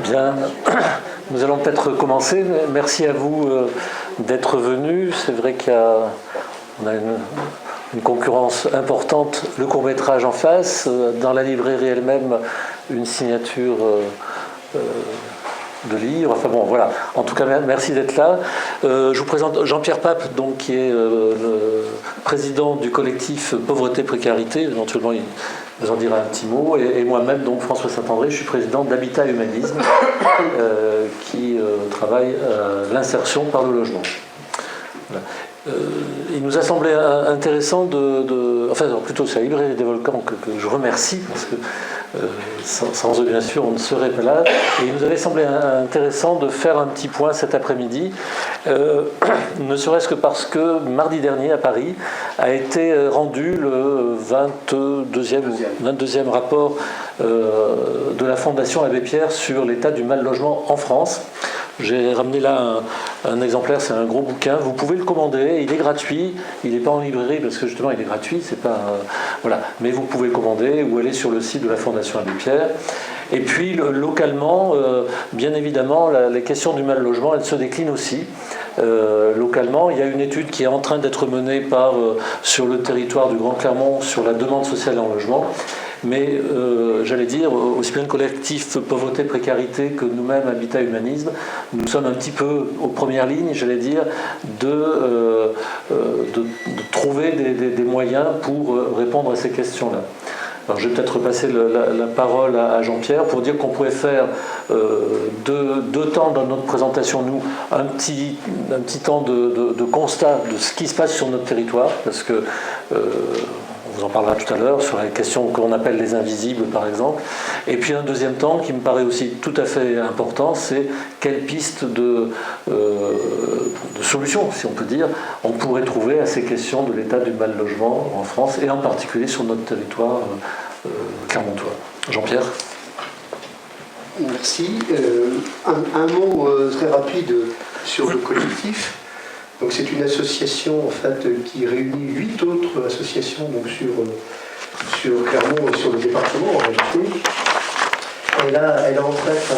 Bien, nous allons peut-être commencer. Merci à vous d'être venus. C'est vrai qu'on a une concurrence importante, le court-métrage en face, dans la librairie elle-même, une signature de livres. Enfin bon, voilà. En tout cas, merci d'être là. Je vous présente Jean-Pierre Pape, donc, qui est le président du collectif Pauvreté Précarité. Éventuellement, il nous en dira un petit mot. Et moi-même, donc François Saint-André, je suis président d'Habitat Humanisme, qui travaille à l'insertion par le logement. Voilà. Il nous a semblé intéressant enfin, plutôt c'est la librairie des Volcans que je remercie, parce que sans eux, bien sûr, on ne serait pas là. Et il nous avait semblé intéressant de faire un petit point cet après-midi, ne serait-ce que parce que mardi dernier, à Paris, a été rendu le 22e rapport de la Fondation Abbé Pierre sur l'état du mal-logement en France. J'ai ramené là un exemplaire, c'est un gros bouquin, vous pouvez le commander, il est gratuit, il n'est pas en librairie parce que justement il est gratuit, c'est pas, voilà. Mais vous pouvez le commander ou aller sur le site de la Fondation Abbé Pierre. Et puis localement, bien évidemment, les questions du mal logement, elles se déclinent aussi. Localement, il y a une étude qui est en train d'être menée sur le territoire du Grand Clermont sur la demande sociale en logement. Mais j'allais dire, aussi bien le collectif Pauvreté Précarité que nous-mêmes Habitat Humanisme, nous sommes un petit peu aux premières lignes, j'allais dire, de trouver des moyens pour répondre à ces questions-là. Alors, je vais peut-être repasser la parole à Jean-Pierre pour dire qu'on pouvait faire deux temps dans notre présentation, nous, un petit temps de constat de ce qui se passe sur notre territoire, parce que on vous en parlera tout à l'heure sur les questions qu'on appelle les invisibles, par exemple. Et puis un deuxième temps qui me paraît aussi tout à fait important, c'est quelle piste de solution, si on peut dire, on pourrait trouver à ces questions de l'état du mal-logement en France, et en particulier sur notre territoire clermontois. Jean-Pierre. Merci. Un mot très rapide sur le collectif. Donc c'est une association en fait qui réunit 8 autres associations donc sur Clermont et sur le département en réalité. Elle a en fait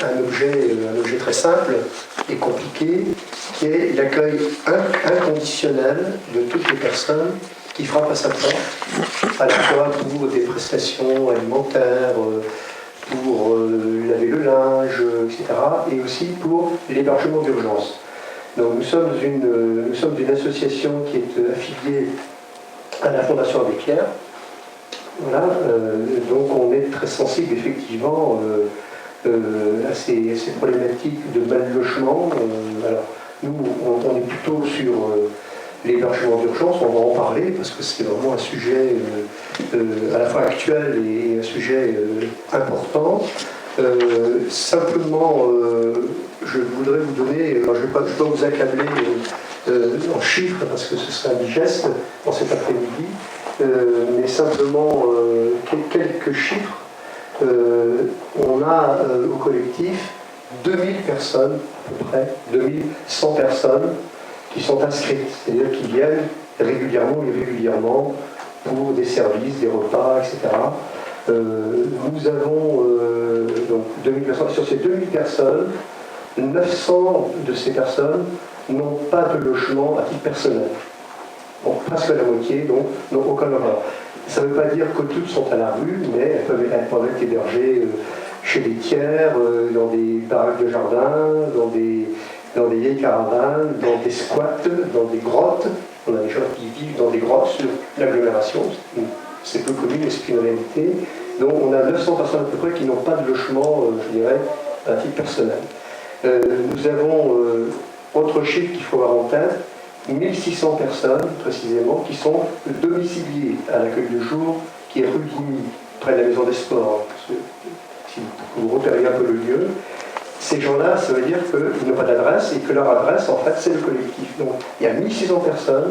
un objet très simple et compliqué qui est l'accueil inconditionnel de toutes les personnes qui frappent à sa porte, à la fois pour des prestations alimentaires, pour laver le linge, etc. et aussi pour l'hébergement d'urgence. Donc nous sommes une association qui est affiliée à la Fondation Abbé Pierre. Voilà, donc on est très sensible effectivement à ces problématiques de mal-logement. Alors nous, on est plutôt sur l'hébergement d'urgence, on va en parler parce que c'est vraiment un sujet à la fois actuel et un sujet important. Simplement, je voudrais vous donner, je ne vais pas vous accabler en chiffres parce que ce serait indigeste dans cet après-midi, mais simplement quelques chiffres. On a au collectif 2000 personnes, à peu près, 2100 personnes qui sont inscrites, c'est-à-dire qui viennent régulièrement ou irrégulièrement pour des services, des repas, etc. Nous avons donc 2000 personnes. Sur ces 2000 personnes, 900 de ces personnes n'ont pas de logement à titre personnel. Bon, presque la moitié, donc, n'ont aucun logement. Ça ne veut pas dire que toutes sont à la rue, mais elles peuvent être hébergées chez des tiers, dans des baraques de jardin, dans des vieilles caravanes, dans des squats, dans des grottes. On a des gens qui vivent dans des grottes sur l'agglomération. C'est peu connu, mais c'est une réalité. Donc on a 900 personnes à peu près qui n'ont pas de logement, je dirais, à titre personnel. Nous avons, autre chiffre qu'il faut avoir en tête, 1600 personnes, précisément, qui sont domiciliées à l'accueil de jour, qui est rue Guigny, près de la Maison des Sports, parce que si vous repérez un peu le lieu. Ces gens-là, ça veut dire qu'ils n'ont pas d'adresse et que leur adresse, en fait, c'est le collectif. Donc il y a 1600 personnes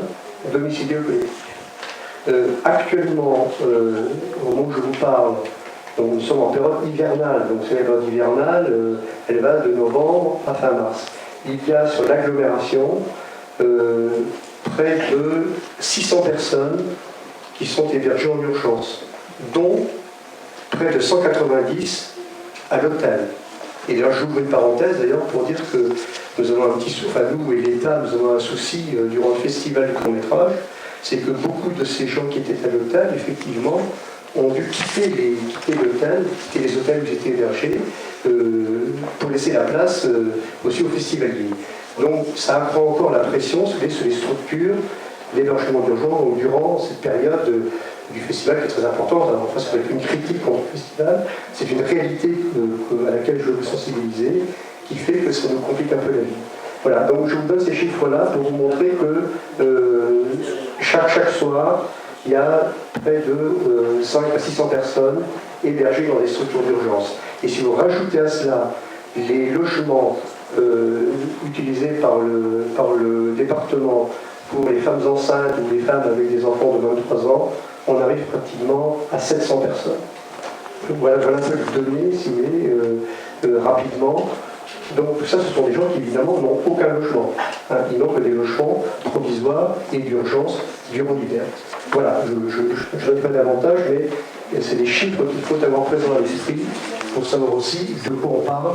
domiciliées au collectif. Actuellement, au moment où je vous parle, donc nous sommes en période hivernale, donc cette période hivernale, elle va de novembre à fin mars. Il y a sur l'agglomération près de 600 personnes qui sont hébergées en urgence, dont près de 190 à l'hôtel. Et d'ailleurs, j'ouvre une parenthèse d'ailleurs pour dire que nous avons un petit souci, enfin nous et l'État, nous avons un souci durant le festival du court-métrage, c'est que beaucoup de ces gens qui étaient à l'hôtel, effectivement, ont dû quitter l'hôtel, quitter les hôtels où ils étaient hébergés, pour laisser la place aussi aux festivaliers. Donc ça accroît encore la pression sur les structures d'hébergement d'urgence durant cette période du festival qui est très importante. Alors enfin, ça peut être une critique contre le festival, c'est une réalité à laquelle je veux sensibiliser, qui fait que ça nous complique un peu la vie. Voilà, donc je vous donne ces chiffres-là pour vous montrer que chaque soir, il y a près de 5 à 600 personnes hébergées dans des structures d'urgence. Et si vous rajoutez à cela les logements utilisés par le département pour les femmes enceintes ou les femmes avec des enfants de 23 ans, on arrive pratiquement à 700 personnes. Voilà un peu de données, si vous voulez, rapidement. Donc tout ça, ce sont des gens qui évidemment n'ont aucun logement. Ils n'ont que des logements provisoires et d'urgence durant l'hiver. Voilà, je ne dis pas davantage, mais c'est des chiffres qu'il faut avoir présents à l'esprit pour savoir aussi de quoi on parle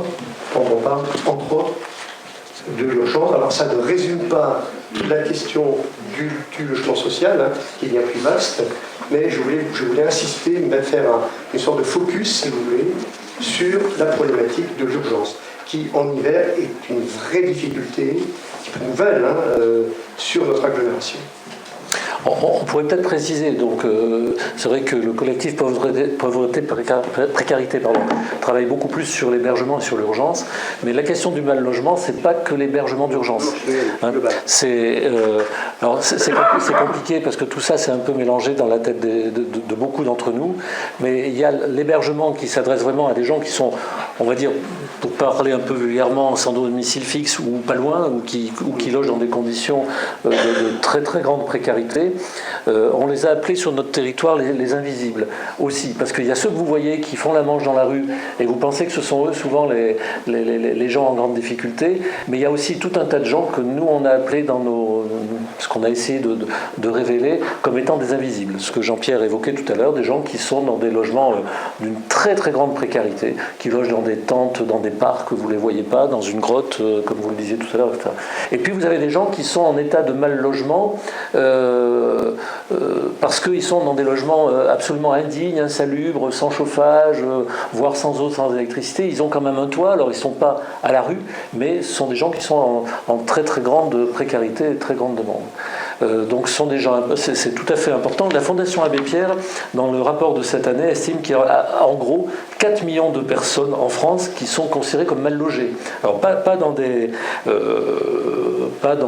quand on parle, entre autres, de l'urgence. Alors ça ne résume pas toute la question du logement social, qui est bien plus vaste, mais je voulais insister, même faire une sorte de focus, si vous voulez, sur la problématique de l'urgence, qui en hiver est une vraie difficulté, nouvelle, sur notre agglomération. On pourrait peut-être préciser, donc c'est vrai que le collectif pauvreté précarité travaille beaucoup plus sur l'hébergement et sur l'urgence, mais la question du mal logement, c'est pas que l'hébergement d'urgence. C'est compliqué parce que tout ça c'est un peu mélangé dans la tête de beaucoup d'entre nous, mais il y a l'hébergement qui s'adresse vraiment à des gens qui sont, on va dire, pour parler un peu vulgairement, sans domicile fixe ou pas loin, ou qui logent dans des conditions de très très grande précarité. On les a appelés sur notre territoire les invisibles aussi, parce qu'il y a ceux que vous voyez qui font la manche dans la rue et vous pensez que ce sont eux souvent les gens en grande difficulté, mais il y a aussi tout un tas de gens que nous on a appelés dans ce qu'on a essayé de révéler comme étant des invisibles, ce que Jean-Pierre évoquait tout à l'heure, des gens qui sont dans des logements d'une très très grande précarité, qui logent dans des tentes, dans des parcs, vous ne les voyez pas, dans une grotte, comme vous le disiez tout à l'heure, etc. Et puis vous avez des gens qui sont en état de mal logement parce qu'ils sont dans des logements absolument indignes, insalubres, sans chauffage, voire sans eau, sans électricité. Ils ont quand même un toit, alors ils ne sont pas à la rue, mais ce sont des gens qui sont en très très grande précarité et très grande demande. Donc ce sont des gens, c'est tout à fait important. La Fondation Abbé Pierre, dans le rapport de cette année, estime qu'il y a en gros 4 millions de personnes en France qui sont considérées comme mal logées. Alors pas dans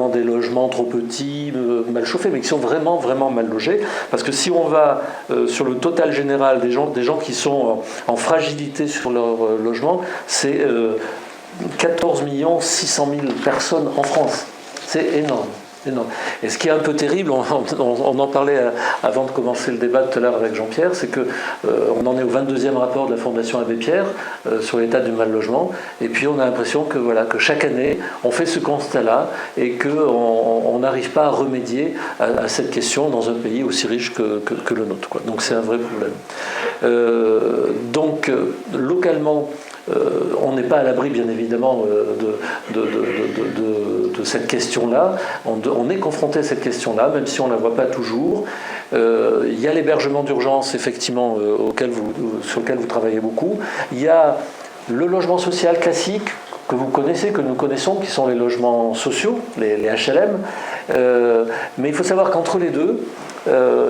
des logements trop petits, mal chauffés, mais qui sont vraiment vraiment mal logés. Parce que si on va sur le total général des gens qui sont en fragilité sur leur logement, c'est 14 600 000 personnes en France. C'est énorme. Et ce qui est un peu terrible, on en parlait avant de commencer le débat tout à l'heure avec Jean-Pierre, c'est qu'on en est au 22e rapport de la Fondation Abbé Pierre sur l'état du mal logement, et puis on a l'impression que chaque année on fait ce constat-là et qu'on n'arrive pas à remédier à cette question dans un pays aussi riche que le nôtre, quoi. Donc c'est un vrai problème. Donc localement, on n'est pas à l'abri, bien évidemment, de cette question-là. On est confronté à cette question-là, même si on ne la voit pas toujours. Il y a l'hébergement d'urgence, effectivement, sur lequel vous travaillez beaucoup. Il y a le logement social classique, que vous connaissez, que nous connaissons, qui sont les logements sociaux, les HLM. Mais il faut savoir qu'entre les deux,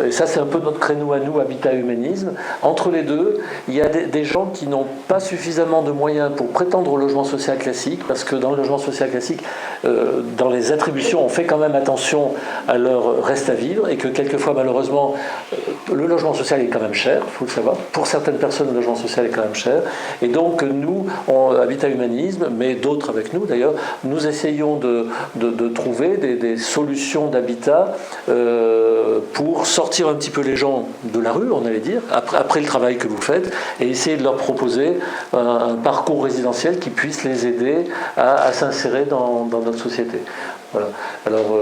et ça c'est un peu notre créneau à nous, Habitat Humanisme, entre les deux, il y a des gens qui n'ont pas suffisamment de moyens pour prétendre au logement social classique, parce que dans le logement social classique, dans les attributions, on fait quand même attention à leur reste à vivre, et que quelquefois, malheureusement, le logement social est quand même cher, il faut le savoir. Pour certaines personnes, le logement social est quand même cher. Et donc, nous, Habitat Humanisme, mais d'autres avec nous d'ailleurs, nous essayons de trouver des solutions d'habitat pour sortir un petit peu les gens de la rue, on allait dire, après le travail que vous faites, et essayer de leur proposer un parcours résidentiel qui puisse les aider à s'insérer dans notre société. Voilà. Alors,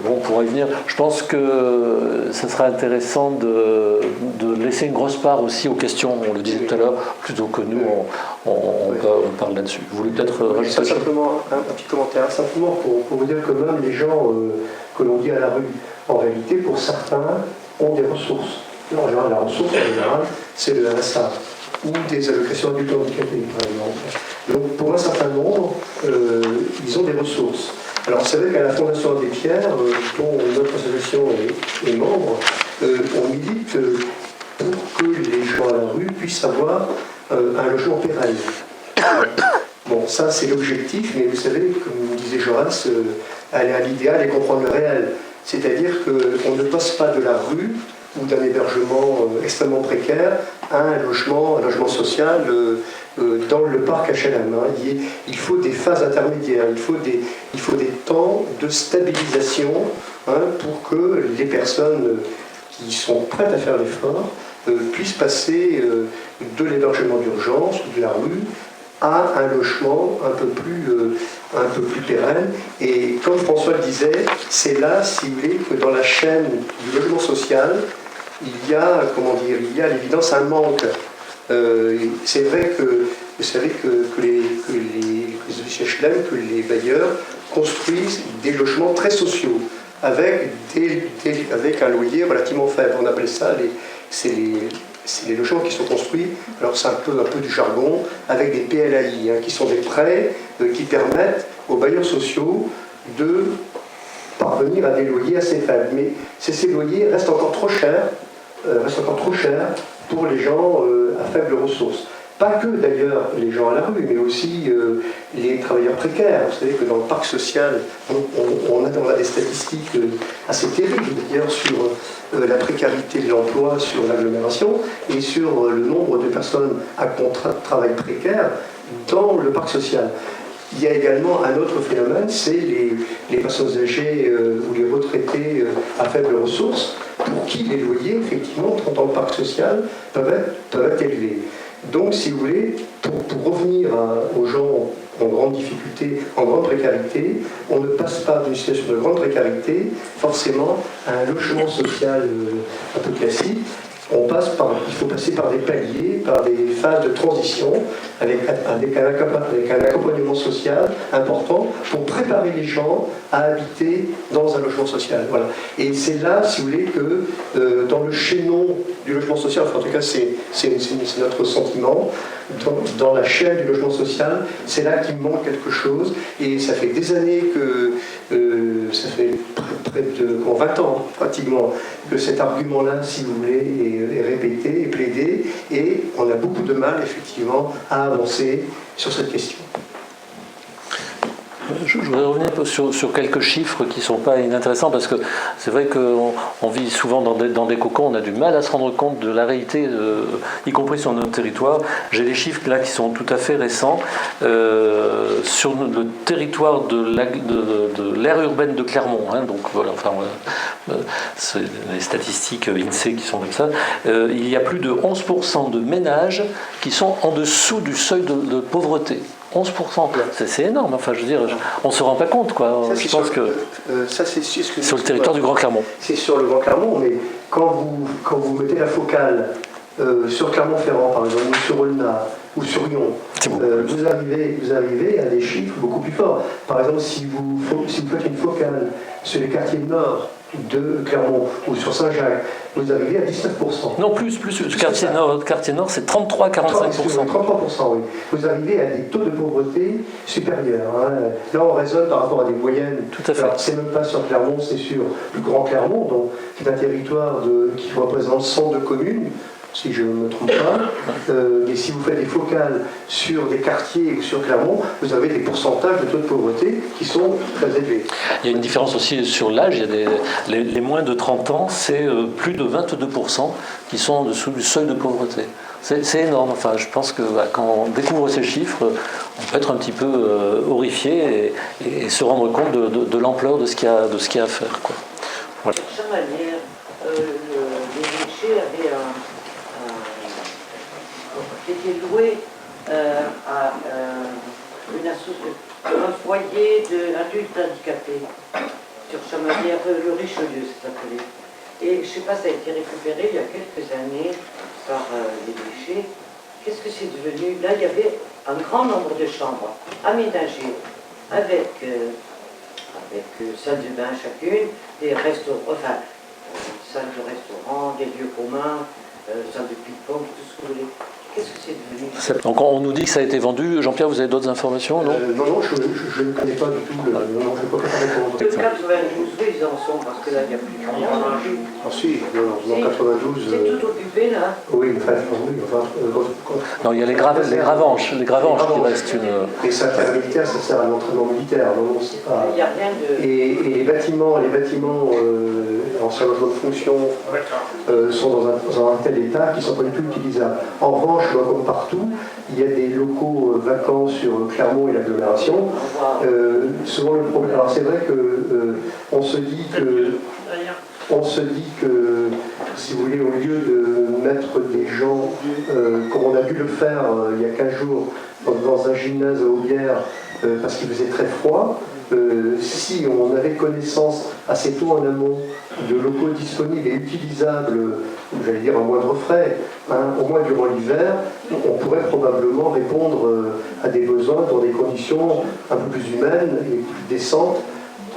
bon, on pourra y venir. Je pense que ce sera intéressant de laisser une grosse part aussi aux questions, on le disait tout à l'heure, plutôt que nous, on parle là-dessus. Vous voulez peut-être rajouter quelque chose ? Simplement un petit commentaire, simplement pour vous dire que même les gens que l'on dit à la rue, en réalité, pour certains, ont des ressources. En général, la ressource, en général, c'est le RSA ou des allocations adultes handicapés, par exemple. Donc, pour un certain nombre, ils ont des ressources. Alors, vous savez qu'à la Fondation Abbé Pierre, dont notre association est membre, on milite pour que les gens à la rue puissent avoir un logement pérenne. Bon, ça, c'est l'objectif, mais vous savez, comme disait Jaurès, aller à l'idéal et comprendre le réel. C'est-à-dire qu'on ne passe pas de la rue ou d'un hébergement extrêmement précaire à un logement social dans le parc HLM. Il faut des phases intermédiaires, il faut des temps de stabilisation pour que les personnes qui sont prêtes à faire l'effort puissent passer de l'hébergement d'urgence ou de la rue à un logement un peu plus pérenne. Et comme François le disait, c'est là, si vous voulez, que dans la chaîne du logement social, il y a à l'évidence un manque. C'est vrai que vous savez que les HLM, que les bailleurs construisent des logements très sociaux, avec un loyer relativement faible. On appelle ça c'est les logements qui sont construits, alors c'est un peu du jargon, avec des PLAI, qui sont des prêts qui permettent aux bailleurs sociaux de parvenir à des loyers assez faibles. Mais ces loyers restent encore trop chers pour les gens à faibles ressources. Pas que d'ailleurs les gens à la rue, mais aussi les travailleurs précaires. Vous savez que dans le parc social, on a des statistiques assez terribles d'ailleurs sur la précarité de l'emploi sur l'agglomération et sur le nombre de personnes à contrat de travail précaire dans le parc social. Il y a également un autre phénomène, c'est les personnes âgées ou les retraités à faibles ressources, pour qui les loyers, effectivement, dans le parc social, peuvent être élevés. Donc, si vous voulez, pour revenir aux gens en grande difficulté, en grande précarité, on ne passe pas d'une situation de grande précarité forcément à un logement social un peu classique. Il faut passer par des paliers, par des phases de transition, avec un accompagnement social important pour préparer les gens à habiter dans un logement social. Voilà. Et c'est là, si vous voulez, que dans le chaînon du logement social, enfin, en tout cas c'est notre sentiment, dans la chaîne du logement social, c'est là qu'il manque quelque chose. Et ça fait des années ça fait près de 20 ans pratiquement, que cet argument-là, si vous voulez, est répété, est plaidé, et on a beaucoup de mal, effectivement, à avancer sur cette question. Je voudrais revenir sur quelques chiffres qui ne sont pas inintéressants, parce que c'est vrai qu'on vit souvent dans des cocons, on a du mal à se rendre compte de la réalité, y compris sur notre territoire. J'ai des chiffres là qui sont tout à fait récents. Sur le territoire de l'aire urbaine de Clermont, donc voilà, c'est les statistiques INSEE qui sont comme ça, il y a plus de 11% de ménages qui sont en dessous du seuil de pauvreté. 11%, c'est énorme, enfin je veux dire, on ne se rend pas compte, quoi. Ça, je pense que ça, c'est sur le territoire du Grand Clermont. C'est sur le Grand Clermont, mais quand vous mettez la focale sur Clermont-Ferrand, par exemple, ou sur Aulnat, ou sur Lyon, vous arrivez à des chiffres beaucoup plus forts. Par exemple, si vous faites une focale sur les quartiers nord de Clermont ou sur Saint-Jacques, vous arrivez à 19%. Non, plus. Le quartier nord, c'est 33-45%. 33%, oui. Vous arrivez à des taux de pauvreté supérieurs. Là, on raisonne par rapport à des moyennes. Tout à fait. Alors, c'est même pas sur Clermont, c'est sur le Grand Clermont, donc c'est un territoire qui représente 102 communes, si je ne me trompe pas. Et si vous faites des focales sur des quartiers ou sur Clermont, vous avez des pourcentages de taux de pauvreté qui sont très élevés. Il y a une différence aussi sur l'âge. Il y a les moins de 30 ans, c'est plus de 22% qui sont en dessous du seuil de pauvreté. C'est énorme. Enfin, je pense que quand on découvre ces chiffres, on peut être un petit peu horrifié et se rendre compte de l'ampleur de ce qu'il y a à faire, quoi. Voilà. Chamalières, les déchets avaient été loués à une un foyer d'adultes handicapés sur Chamalières, le Richelieu, ça s'appelait. Et je ne sais pas, ça a été récupéré il y a quelques années par les déchets. Qu'est-ce que c'est devenu? Là, il y avait un grand nombre de chambres aménagées avec salle de bain chacune, des restaurants, enfin, salle de restaurant, des lieux communs, salle de ping-pong, tout ce que vous voulez. Qu'est-ce que c'est devenu? Donc on nous dit que ça a été vendu. Jean-Pierre, vous avez d'autres informations, non? Non, je ne connais pas du tout. Non, je ne peux pas répondre. Le 92, oui, ils en sont, parce que là, il n'y a plus de rien. Ah si, non, 92... C'est tout occupé, là. Oui, enfin, Non, il y a les gravanches qui restent une... Les secteurs militaires, ça sert à l'entraînement militaire. Non, c'est pas... Il n'y a rien de... Et les bâtiments anciens logements de fonction sont dans un tel état qu'ils ne sont pas du tout utilisables. En revanche, comme partout, il y a des locaux vacants sur Clermont et l'agglomération. Souvent le problème. Alors c'est vrai que on se dit que, si vous voulez, au lieu de mettre des gens, comme on a dû le faire il y a 15 jours, dans un gymnase à Aubière, parce qu'il faisait très froid, si on avait connaissance assez tôt en amont de locaux disponibles et utilisables, j'allais dire à moindre frais, au moins durant l'hiver, on pourrait probablement répondre à des besoins dans des conditions un peu plus humaines et plus décentes.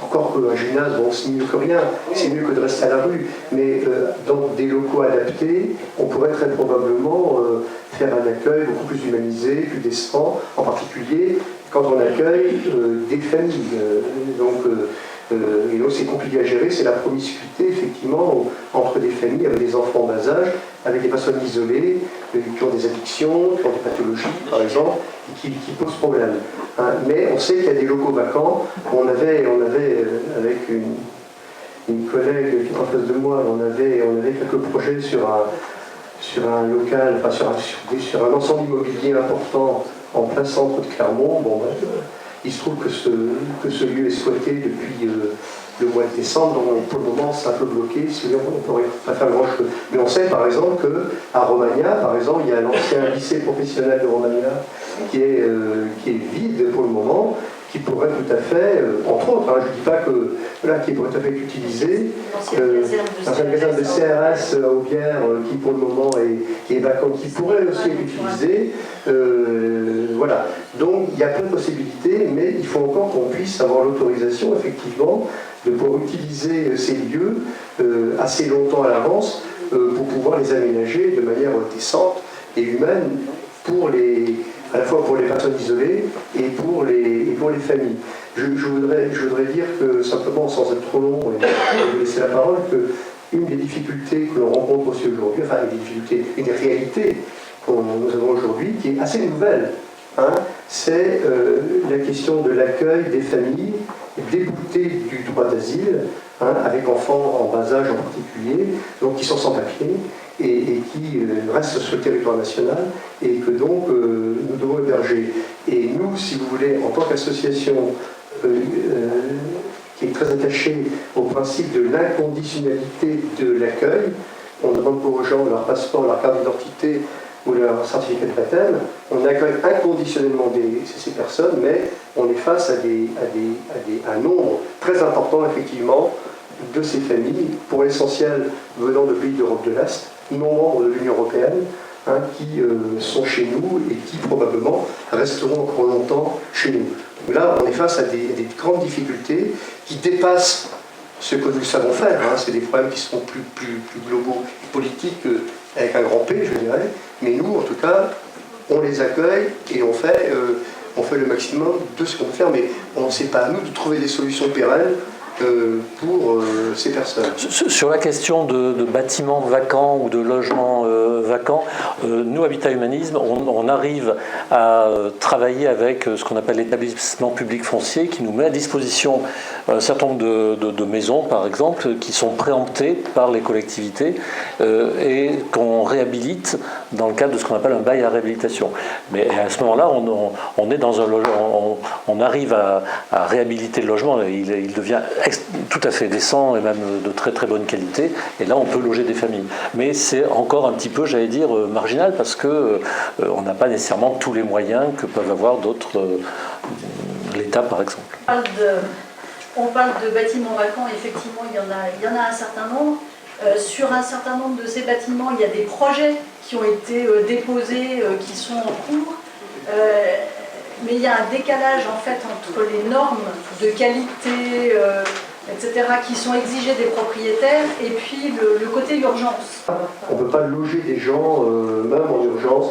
Encore qu'un gymnase, bon, c'est mieux que rien, c'est mieux que de rester à la rue, mais dans des locaux adaptés, on pourrait très probablement faire un accueil beaucoup plus humanisé, plus décent, en particulier quand on accueille des familles. Et donc c'est compliqué à gérer, c'est la promiscuité effectivement entre des familles avec des enfants en bas âge, avec des personnes isolées, qui ont des addictions, qui ont des pathologies par exemple, et qui posent problème. Mais on sait qu'il y a des locaux vacants. On avait avec une collègue qui est en face de moi, on avait quelques projets sur un local, enfin sur un ensemble immobilier important en plein centre de Clermont. Bon, il se trouve que ce lieu est squatté depuis le mois de décembre, donc pour le moment c'est un peu bloqué, on ne pourrait pas faire grand-chose. Mais on sait par exemple qu'à Romagna, par exemple, il y a l'ancien lycée professionnel de Romagna qui est vide pour le moment, qui pourrait tout à fait, entre autres, je ne dis pas que, voilà, qui pourrait tout à fait être utilisé, un magasin de CRS à Aubière qui pour le moment est vacant, qui pourrait aussi être utilisé. Voilà. Donc il y a plein de possibilités, mais il faut encore qu'on puisse avoir l'autorisation, effectivement, de pouvoir utiliser ces lieux assez longtemps à l'avance pour pouvoir les aménager de manière décente et humaine à la fois pour les personnes isolées et pour les familles. Je voudrais dire que, simplement, sans être trop long et vous laisser la parole, qu'une des difficultés que l'on rencontre aussi aujourd'hui, enfin une des réalités que nous avons aujourd'hui, qui est assez nouvelle, c'est la question de l'accueil des familles déboutées du droit d'asile, avec enfants en bas âge en particulier, donc qui sont sans papier, et qui restent sur le territoire national et que donc nous devons héberger. Et nous, si vous voulez, en tant qu'association qui est très attachée au principe de l'inconditionnalité de l'accueil, on ne demande pas aux gens leur passeport, leur carte d'identité ou leur certificat de baptême, on accueille inconditionnellement ces personnes, mais on est face à un nombre très important, effectivement, de ces familles, pour l'essentiel venant de pays d'Europe de l'Est, non membres de l'Union européenne, qui sont chez nous et qui probablement resteront encore longtemps chez nous. Donc là, on est face à des grandes difficultés qui dépassent ce que nous savons faire. C'est des problèmes qui sont plus globaux et politiques avec un grand P, je dirais. Mais nous, en tout cas, on les accueille et on fait le maximum de ce qu'on peut faire. Mais on ne sait pas à nous de trouver des solutions pérennes pour ces personnes. Sur la question de bâtiments vacants ou de logements vacants, nous, Habitat Humanisme, on arrive à travailler avec ce qu'on appelle l'établissement public foncier qui nous met à disposition un certain nombre de maisons, par exemple, qui sont préemptées par les collectivités et qu'on réhabilite dans le cadre de ce qu'on appelle un bail à réhabilitation. Mais à ce moment-là, on est dans un logement, on arrive à réhabiliter le logement, il devient tout à fait décent et même de très très bonne qualité, et là on peut loger des familles. Mais c'est encore un petit peu, j'allais dire, marginal, parce que on n'a pas nécessairement tous les moyens que peuvent avoir d'autres l'État par exemple. On parle de bâtiments vacants, effectivement il y en a un certain nombre. Sur un certain nombre de ces bâtiments, il y a des projets qui ont été déposés, qui sont en cours. Mais il y a un décalage en fait entre les normes de qualité, etc., qui sont exigées des propriétaires, et puis le côté urgence. On ne peut pas loger des gens, même en urgence,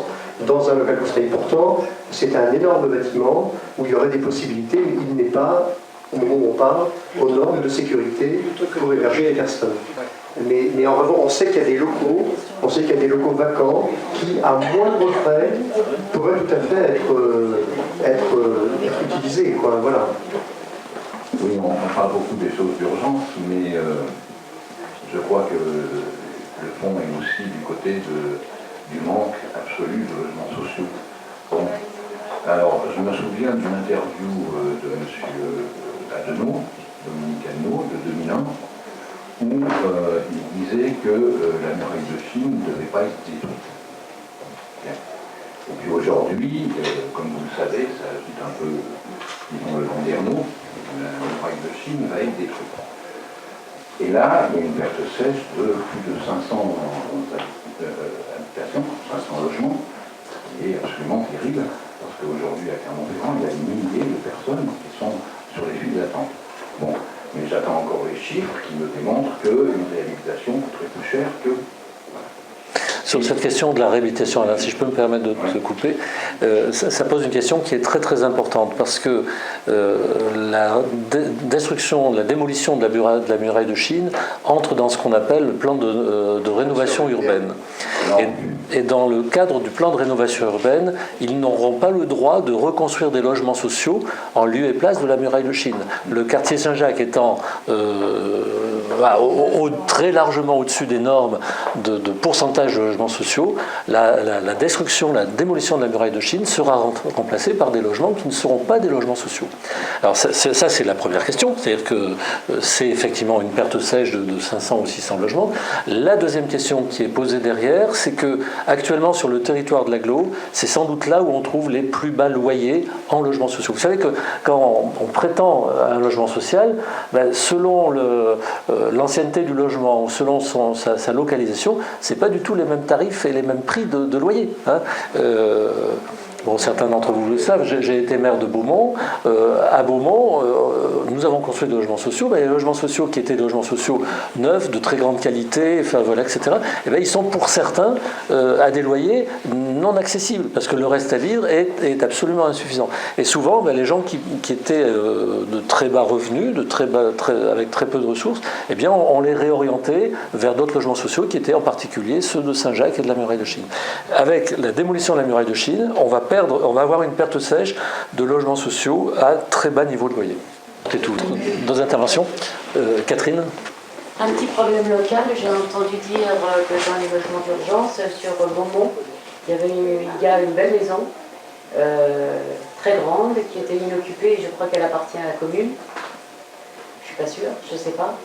dans un local conseil. Pourtant, c'est un énorme bâtiment où il y aurait des possibilités, mais il n'est pas, au moment où on parle, aux normes de sécurité pour héberger les personnes. Mais en revanche, on sait qu'il y a des locaux, vacants qui, à moindre frais, pourraient tout à fait être utilisés. Quoi, voilà. Oui, on parle beaucoup des choses d'urgence, mais je crois que le fond est aussi du côté du manque absolu de logements sociaux. Bon. Alors, je me souviens d'une interview de M. Adenau, Dominique Adenau, de 2001, où il disait que la muraille de Chine ne devait pas être détruite. Bien. Et puis aujourd'hui, comme vous le savez, ça agite un peu, disons, le Landerneau, la muraille de Chine va être détruite. Et là, il y a une perte sèche de plus de 500 habitations, 500 logements, qui est absolument terrible, parce qu'aujourd'hui, à Clermont-Ferrand, il y a des milliers de personnes qui sont sur les files d'attente. Bon. Mais j'attends encore les chiffres qui me démontrent qu'une réhabilitation coûterait plus cher que... Sur cette question de la réhabilitation, Alain, si je peux me permettre de te couper, ça pose une question qui est très très importante, parce que la destruction, la démolition de la muraille de Chine entre dans ce qu'on appelle le plan de rénovation urbaine. Et dans le cadre du plan de rénovation urbaine, ils n'auront pas le droit de reconstruire des logements sociaux en lieu et place de la muraille de Chine. Le quartier Saint-Jacques étant très largement au-dessus des normes de pourcentage de logements sociaux, la destruction, la démolition de la muraille de Chine sera remplacée par des logements qui ne seront pas des logements sociaux. Alors ça c'est la première question, c'est-à-dire que c'est effectivement une perte sèche de 500 ou 600 logements. La deuxième question qui est posée derrière, c'est que actuellement sur le territoire de l'agglo, c'est sans doute là où on trouve les plus bas loyers en logements sociaux. Vous savez que quand on prétend à un logement social, selon l'ancienneté du logement, selon sa localisation, c'est pas du tout les mêmes tarifs et les mêmes prix de loyer. Hein. Bon, certains d'entre vous le savent, j'ai été maire de Beaumont. À Beaumont, nous avons construit des logements sociaux. Les logements sociaux qui étaient des logements sociaux neufs, de très grande qualité, enfin, voilà, etc., ils sont pour certains à des loyers non accessibles, parce que le reste à vivre est absolument insuffisant. Et souvent, les gens qui étaient de très bas revenus, avec très peu de ressources, on les réorientait vers d'autres logements sociaux qui étaient en particulier ceux de Saint-Jacques et de la muraille de Chine. Avec la démolition de la muraille de Chine, on va avoir une perte sèche de logements sociaux à très bas niveau de loyer. C'est tout. Dans intervention, Catherine. Un petit problème local, j'ai entendu dire que dans les logements d'urgence, sur Beaumont, il y a une belle maison, très grande, qui était inoccupée, je crois qu'elle appartient à la commune. Je suis pas sûre, je sais pas.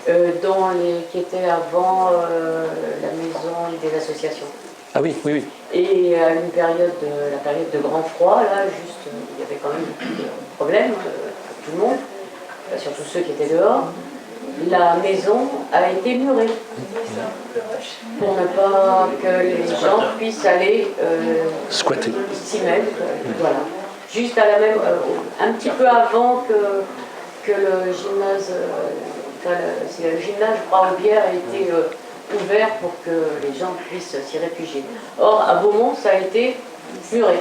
Qui était avant la maison des associations. Ah oui, oui, oui. Et à la période de grand froid, là, il y avait quand même beaucoup de problèmes, pour tout le monde, surtout ceux qui étaient dehors. La maison a été murée pour ne pas que les gens puissent aller squatter, s'y mettre, voilà. Juste à la même, un petit peu avant que le gymnase, le gymnase Braubière a été ouvert pour que les gens puissent s'y réfugier. Or, à Beaumont, ça a été muré.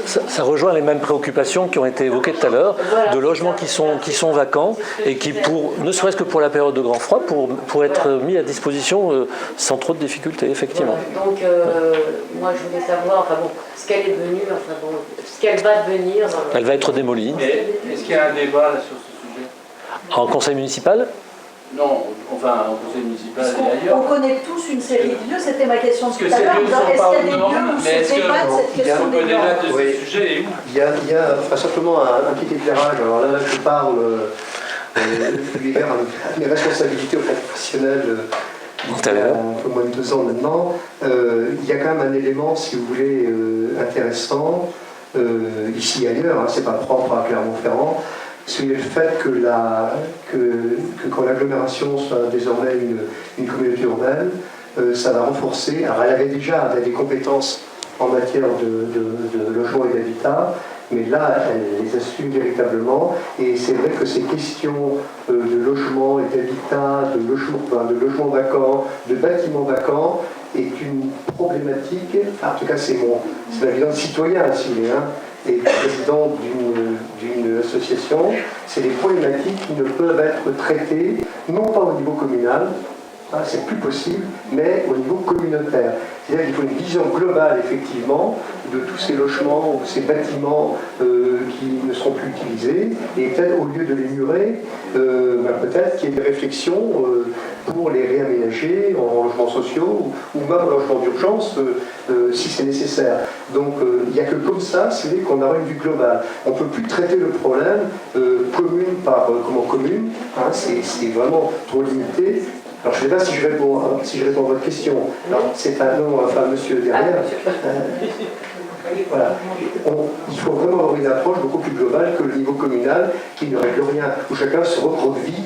Ça rejoint les mêmes préoccupations qui ont été évoquées tout à l'heure, voilà, de logements qui sont vacants et qui, ne serait-ce que pour la période de grand froid, pour être mis à disposition sans trop de difficultés, effectivement. Voilà. Donc, moi, je voulais savoir, ce qu'elle est devenue, ce qu'elle va devenir. Elle va être démolie. Mais est-ce qu'il y a un débat là, sur ce sujet? En conseil municipal? Non, enfin, au conseil municipal et ailleurs. On connaît tous une série de lieux, c'était ma question Est-ce tout que à ces l'heure. lieux ne sont Est-ce pas qu'il y a des aux normes? lieux où Mais est-ce se débat cette question on peut des normes? débattre de Oui. ce sujet et où? Il y a simplement un petit éclairage. Alors là, je parle vers mes responsabilités au professionnel un peu moins de 2 ans maintenant. Il y a quand même un élément, si vous voulez, intéressant. ici et ailleurs, hein, c'est pas propre à Clermont-Ferrand, c'est le fait que quand l'agglomération soit désormais une communauté urbaine, ça va renforcer. Alors elle avait déjà des compétences en matière de logement et d'habitat, mais là, elle les assume véritablement. Et c'est vrai que ces questions de logement et d'habitat, de logement vacant, de bâtiments vacants, est une problématique, en tout cas c'est ma vision de citoyen, si vous voulez, hein, et président d'une association, c'est des problématiques qui ne peuvent être traitées, non pas au niveau communal, hein, c'est plus possible, mais au niveau communautaire. C'est-à-dire qu'il faut une vision globale, effectivement, de tous ces logements ou ces bâtiments qui ne seront plus utilisés, et peut-être au lieu de les murer, peut-être qu'il y ait des réflexions pour les réaménager en logements sociaux ou même en logements d'urgence si c'est nécessaire. Donc il n'y a que comme ça, c'est qu'on aura une vue globale. On ne peut plus traiter le problème commune par commune, hein, c'est vraiment trop limité. Alors je ne sais pas si je réponds à votre question. Alors, c'est un nom, enfin monsieur derrière. Voilà. Il faut vraiment avoir une approche beaucoup plus globale que le niveau communal qui ne règle rien, où chacun se recroqueville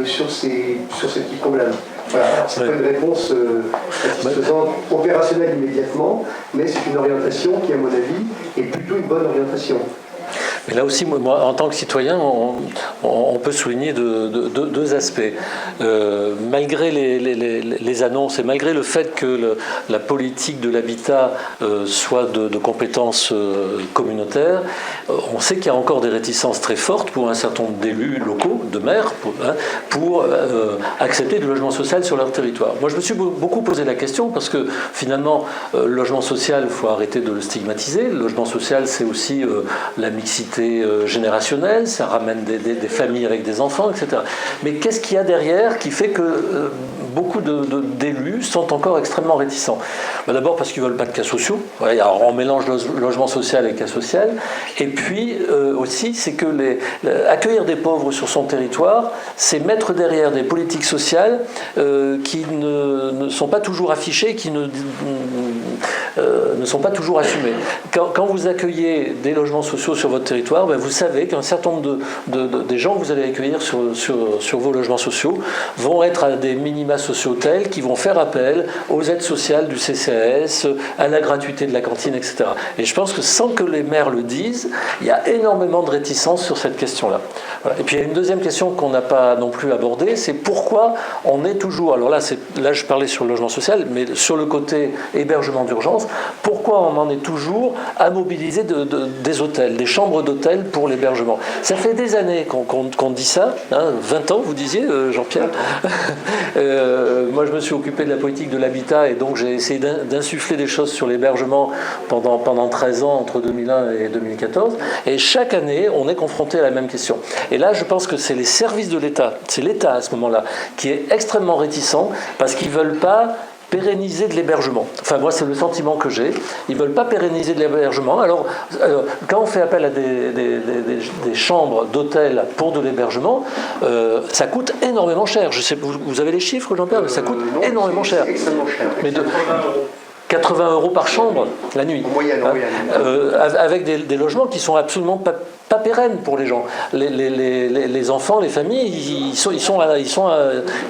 sur ces petits problèmes. Voilà. Alors, c'est pas une réponse satisfaisante, opérationnelle immédiatement, mais c'est une orientation qui, à mon avis, est plutôt une bonne orientation. Mais là aussi, moi, en tant que citoyen, on peut souligner deux aspects. Malgré les annonces et malgré le fait que la politique de l'habitat soit de compétences communautaires, on sait qu'il y a encore des réticences très fortes pour un certain nombre d'élus locaux, de maires, pour accepter du logement social sur leur territoire. Moi, je me suis beaucoup posé la question parce que finalement, le logement social, il faut arrêter de le stigmatiser. Le logement social, c'est aussi la mixité générationnelle, ça ramène des familles avec des enfants, etc. Mais qu'est-ce qu'il y a derrière qui fait que beaucoup d'élus sont encore extrêmement réticents? D'abord parce qu'ils ne veulent pas de cas sociaux. Alors on mélange logement social et cas social. Et puis aussi, c'est que accueillir des pauvres sur son territoire, c'est mettre derrière des politiques sociales qui ne sont pas toujours affichées, qui ne sont pas toujours assumées. Quand vous accueillez des logements sociaux sur votre territoire, vous savez qu'un certain nombre des gens que vous allez accueillir sur vos logements sociaux vont être à des minima sociaux tels qui vont faire appel aux aides sociales du CCAS, à la gratuité de la cantine, etc. Et je pense que sans que les maires le disent, il y a énormément de réticence sur cette question-là. Voilà. Et puis il y a une deuxième question qu'on n'a pas non plus abordée, c'est pourquoi on est toujours, alors là je parlais sur le logement social, mais sur le côté hébergement d'urgence, pourquoi on en est toujours à mobiliser des hôtels, des chambres d'hôtel pour l'hébergement. Ça fait des années qu'on dit ça, hein, 20 ans vous disiez Jean-Pierre. Moi je me suis occupé de la politique de l'habitat et donc j'ai essayé d'insuffler des choses sur l'hébergement pendant 13 ans, entre 2001 et 2014, et chaque année on est confronté à la même question. Et là je pense que c'est les services de l'État, c'est l'État à ce moment-là, qui est extrêmement réticent parce qu'ils ne veulent pas pérenniser de l'hébergement. Enfin, moi, c'est le sentiment que j'ai. Ils ne veulent pas pérenniser de l'hébergement. Alors, quand on fait appel à des chambres d'hôtel pour de l'hébergement, ça coûte énormément cher. Je sais, vous avez les chiffres, Jean-Pierre? Ça coûte énormément cher. Extrêmement cher. Mais 80 € par chambre la nuit. En moyenne. Avec des logements qui sont absolument pas pérennes pour les gens. Les enfants, les familles,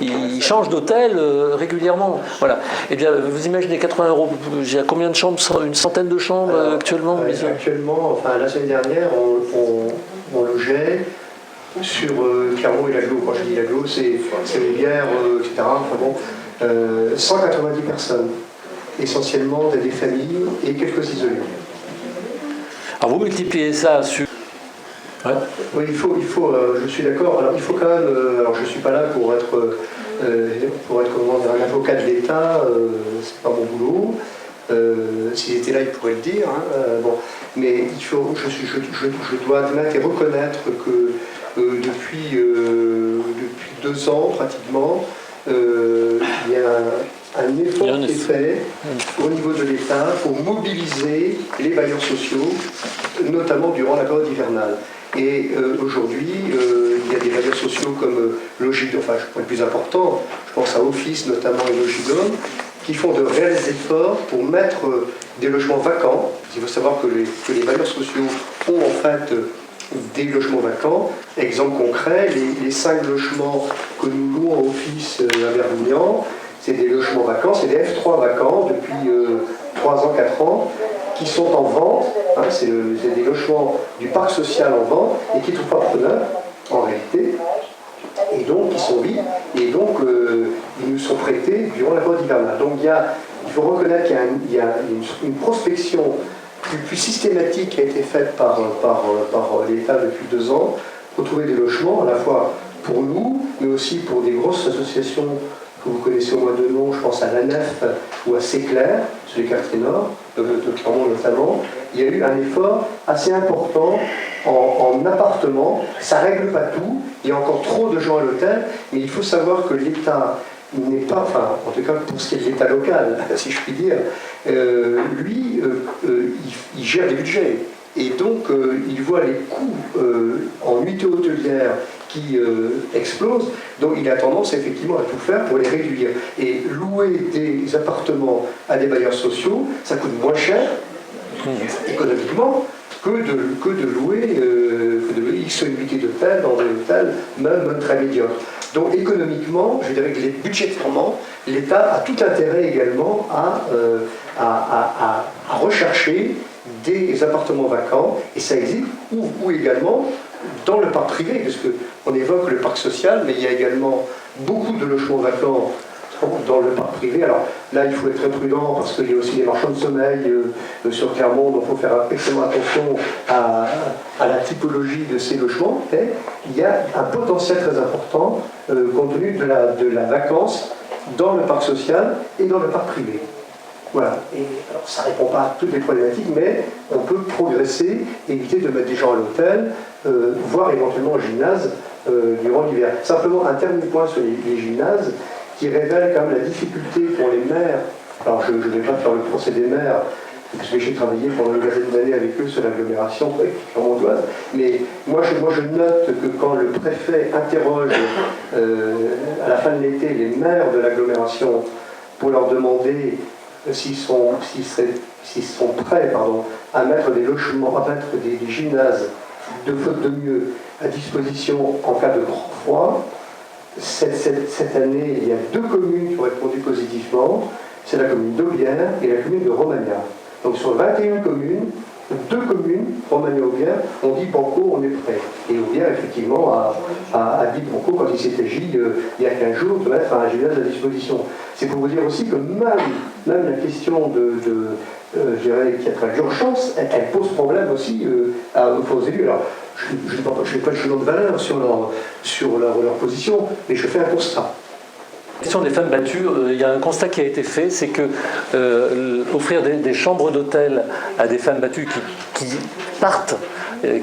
ils changent d'hôtel régulièrement. Voilà. Et bien, vous imaginez 80 €. Il y a combien de chambres? Une centaine de chambres actuellement. Actuellement, enfin la semaine dernière, on logeait sur Clermont et l'Aglo. Quand je dis l'Aglo, c'est Rivière, etc. Enfin bon, 190 personnes. Essentiellement des familles et quelques isolés. Alors vous multipliez ça sur... Ouais. Oui, il faut je suis d'accord. Alors il faut quand même, alors je ne suis pas là pour être comment dire, un avocat de l'État, c'est pas mon boulot. S'il était là, il pourrait le dire. Bon, mais je dois admettre et reconnaître que depuis 2 ans pratiquement, il y a un effort qui est fait au niveau de l'État pour mobiliser les bailleurs sociaux, notamment durant la période hivernale. Et aujourd'hui, il y a des bailleurs sociaux comme Logidome, enfin le plus important, je pense à Office notamment et Logidome, qui font de réels efforts pour mettre des logements vacants. Il faut savoir que les bailleurs sociaux ont en fait des logements vacants. Exemple concret, les 5 logements que nous louons en office à Vermignan, c'est des logements vacants, c'est des F3 vacants depuis 3 ans, 4 ans, qui sont en vente. Hein, c'est des logements du parc social en vente et qui ne trouvent pas preneur en réalité. Et donc qui sont vides, et donc ils nous sont prêtés durant la période hivernale. Donc il faut reconnaître qu'il y a une prospection plus systématique qui a été faite par l'État depuis 2 ans pour trouver des logements, à la fois pour nous, mais aussi pour des grosses associations que vous connaissez au moins de nom, je pense à l'ANEF ou à Séclair, sur les quartiers nord, de Clermont notamment. Il y a eu un effort assez important en appartement. Ça ne règle pas tout, il y a encore trop de gens à l'hôtel, mais il faut savoir que l'État n'est pas, enfin, en tout cas pour ce qui est de l'État local, si je puis dire, lui, il gère les budgets. Et donc, il voit les coûts en nuitées hôtelières qui explosent, donc il a tendance effectivement à tout faire pour les réduire. Et louer des appartements à des bailleurs sociaux, ça coûte moins cher, économiquement, que de louer X unités d'hôtel dans des hôtels même très médiocres. Donc économiquement, je dirais que budgétairement, l'État a tout intérêt également à rechercher des appartements vacants, et ça existe, ou également dans le parc privé, parce qu'on évoque le parc social, mais il y a également beaucoup de logements vacants dans le parc privé. Alors là, il faut être très prudent parce qu'il y a aussi des marchands de sommeil sur Clermont, donc il faut faire extrêmement attention à la typologie de ces logements. Mais il y a un potentiel très important compte tenu de la vacance dans le parc social et dans le parc privé. Voilà. Et alors, ça ne répond pas à toutes les problématiques, mais on peut progresser, éviter de mettre des gens à l'hôtel, voire éventuellement au gymnase durant l'hiver. Simplement un dernier point sur les gymnases qui révèle quand même la difficulté pour les maires. Alors je ne vais pas faire le procès des maires, parce que j'ai travaillé pendant une dizaine d'années avec eux sur l'agglomération clermontoise, mais moi je note que quand le préfet interroge à la fin de l'été les maires de l'agglomération pour leur demander s'ils sont prêts à mettre des logements, à mettre des gymnases de faute de mieux à disposition en cas de grand froid, cette année, il y a 2 communes qui ont répondu positivement, c'est la commune d'Aubière et la commune de Romagna. Donc sur 21 communes, 2 communes, Romagna et Aubière, ont dit banco, on est prêt. Et Aubière, effectivement, a dit banco quand il s'est agi, il y a 15 jours, de mettre un gymnase à disposition. C'est pour vous dire aussi que même la question je dirais, qui a l'urgence, elle pose problème aussi aux élus. Alors, je n'ai pas de jugement de valeur sur leur position, mais je fais un constat. La question des femmes battues, il y a un constat qui a été fait, c'est que offrir des chambres d'hôtel à des femmes battues qui partent,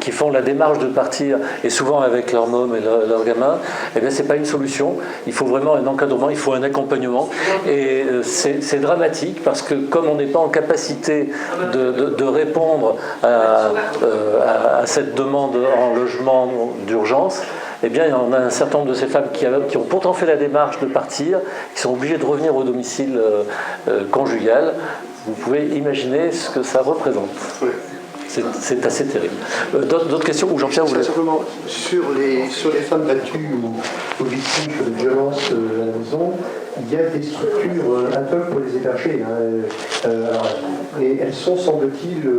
qui font la démarche de partir, et souvent avec leur môme et leurs gamins, eh bien c'est pas une solution. Il faut vraiment un encadrement, il faut un accompagnement, et c'est dramatique parce que comme on n'est pas en capacité de répondre à cette demande en logement d'urgence, eh bien, il y en a un certain nombre de ces femmes qui ont pourtant fait la démarche de partir, qui sont obligées de revenir au domicile conjugal. Vous pouvez imaginer ce que ça représente. Oui. C'est assez terrible. D'autres questions? Ou Jean-Pierre, vous voulez... Simplement, sur les femmes battues ou victimes de violences à la maison, il y a des structures un peu pour les héberger. Et elles sont, semble-t-il,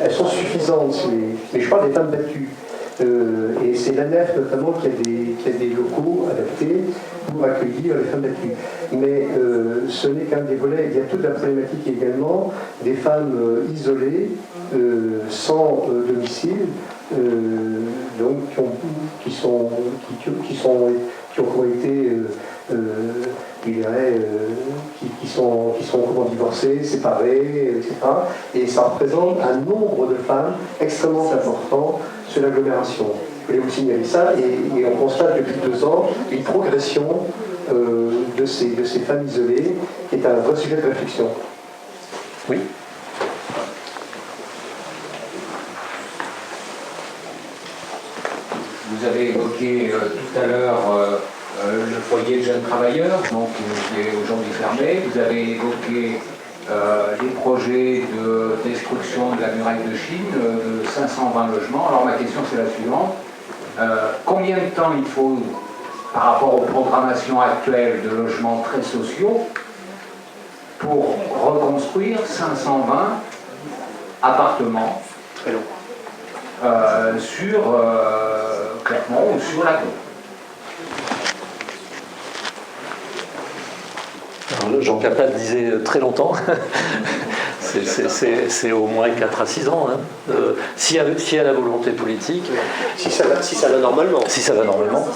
elles sont suffisantes. Mais je parle des femmes battues. Et c'est l'ANEF notamment qui a des locaux adaptés pour accueillir les femmes battues. Mais ce n'est qu'un des volets. Il y a toute la problématique également des femmes isolées, sans domicile, donc qui ont été qui sont divorcées, séparées, etc. Et ça représente un nombre de femmes extrêmement important sur l'agglomération. Je voulais vous signaler ça, et on constate depuis 2 ans une progression de ces femmes isolées, qui est un vrai sujet de réflexion. Oui. Vous avez évoqué tout à l'heure le foyer de jeunes travailleurs, donc, qui est aujourd'hui fermé. Vous avez évoqué les projets de destruction de la muraille de Chine, de 520 logements. Alors ma question c'est la suivante. Combien de temps il faut, par rapport aux programmations actuelles de logements très sociaux, pour reconstruire 520 appartements Très long. sur Clermont ou sur la côte? Jean Capel disait très longtemps, c'est au moins 4 à 6 ans. Hein. S'il y a la volonté politique. Si ça va normalement. Si ça va normalement.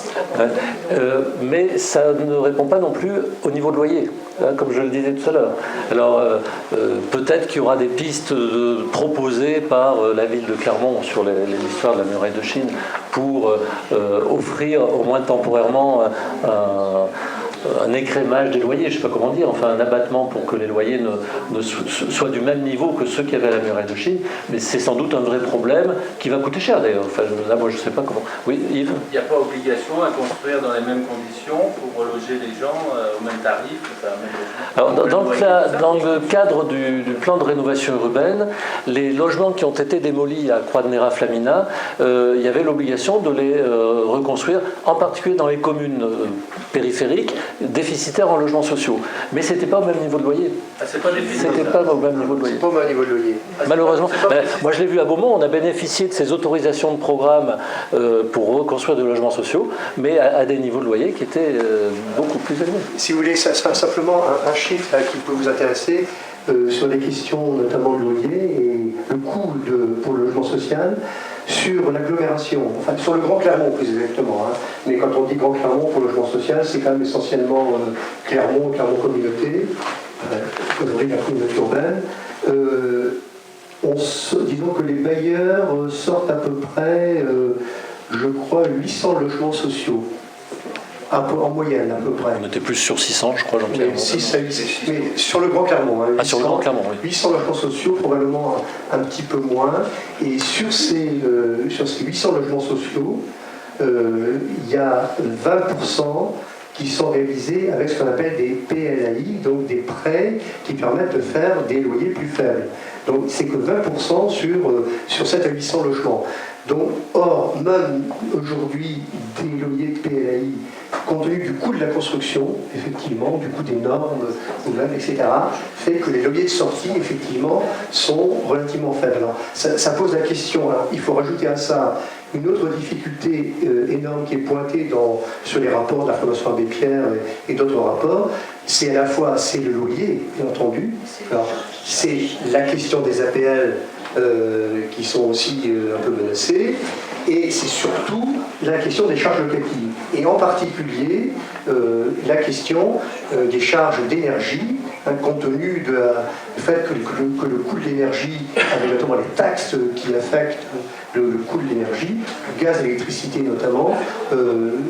Mais ça ne répond pas non plus au niveau de loyer, hein, comme je le disais tout à l'heure. Alors peut-être qu'il y aura des pistes proposées par la ville de Clermont sur l'histoire de la muraille de Chine pour offrir au moins temporairement un écrémage des loyers, je ne sais pas comment dire, enfin un abattement pour que les loyers ne soient du même niveau que ceux qui avaient à la muraille de Chine, mais c'est sans doute un vrai problème qui va coûter cher d'ailleurs. Enfin, là, moi je ne sais pas comment. Oui, Yves ? Il n'y a pas obligation à construire dans les mêmes conditions pour reloger les gens au même tarif, Alors, dans le cadre du plan de rénovation urbaine, les logements qui ont été démolis à Croix-de-Néra-Flamina, il y avait l'obligation de les reconstruire, en particulier dans les communes périphériques, déficitaires en logements sociaux. Mais ce n'était pas au même niveau de loyer. Ah, c'est pas défini. C'était pas au même niveau de loyer. C'est pas au même niveau de loyer. Malheureusement, moi je l'ai vu à Beaumont, on a bénéficié de ces autorisations de programme pour reconstruire des logements sociaux, mais à des niveaux de loyer qui étaient beaucoup plus élevés. Si vous voulez, ça sera simplement un chiffre qui peut vous intéresser sur les questions notamment de loyer et le coût pour le logement social sur l'agglomération, enfin sur le Grand Clermont plus exactement. Hein. Mais quand on dit Grand Clermont pour le logement social, c'est quand même essentiellement Clermont, Clermont Communauté, la communauté urbaine. Disons que les bailleurs sortent à peu près, je crois, 800 logements sociaux. En moyenne, à peu près. On était plus sur 600, je crois, Jean-Pierre. Mais sur le Grand Clermont. Hein, 800, sur le Grand Clermont, oui. 800 logements sociaux, probablement un petit peu moins. Et sur ces 800 logements sociaux, il y a 20% qui sont réalisés avec ce qu'on appelle des PLAI, donc des prêts qui permettent de faire des loyers plus faibles. Donc c'est que 20% sur 7 à 800 logements. Donc, or, même aujourd'hui, des loyers de PLAI, compte tenu du coût de la construction, effectivement, du coût des normes, etc., fait que les loyers de sortie, effectivement, sont relativement faibles. Alors, ça pose la question, alors, il faut rajouter à ça une autre difficulté énorme qui est pointée sur les rapports de la Fondation Abbé Pierre et d'autres rapports, c'est à la fois le loyer, bien entendu, alors, c'est la question des APL, qui sont aussi un peu menacés, et c'est surtout la question des charges locatives, et en particulier la question des charges d'énergie, hein, compte tenu du fait que le coût de l'énergie, avec notamment les taxes qui affectent le coût de l'énergie, le gaz, l'électricité notamment,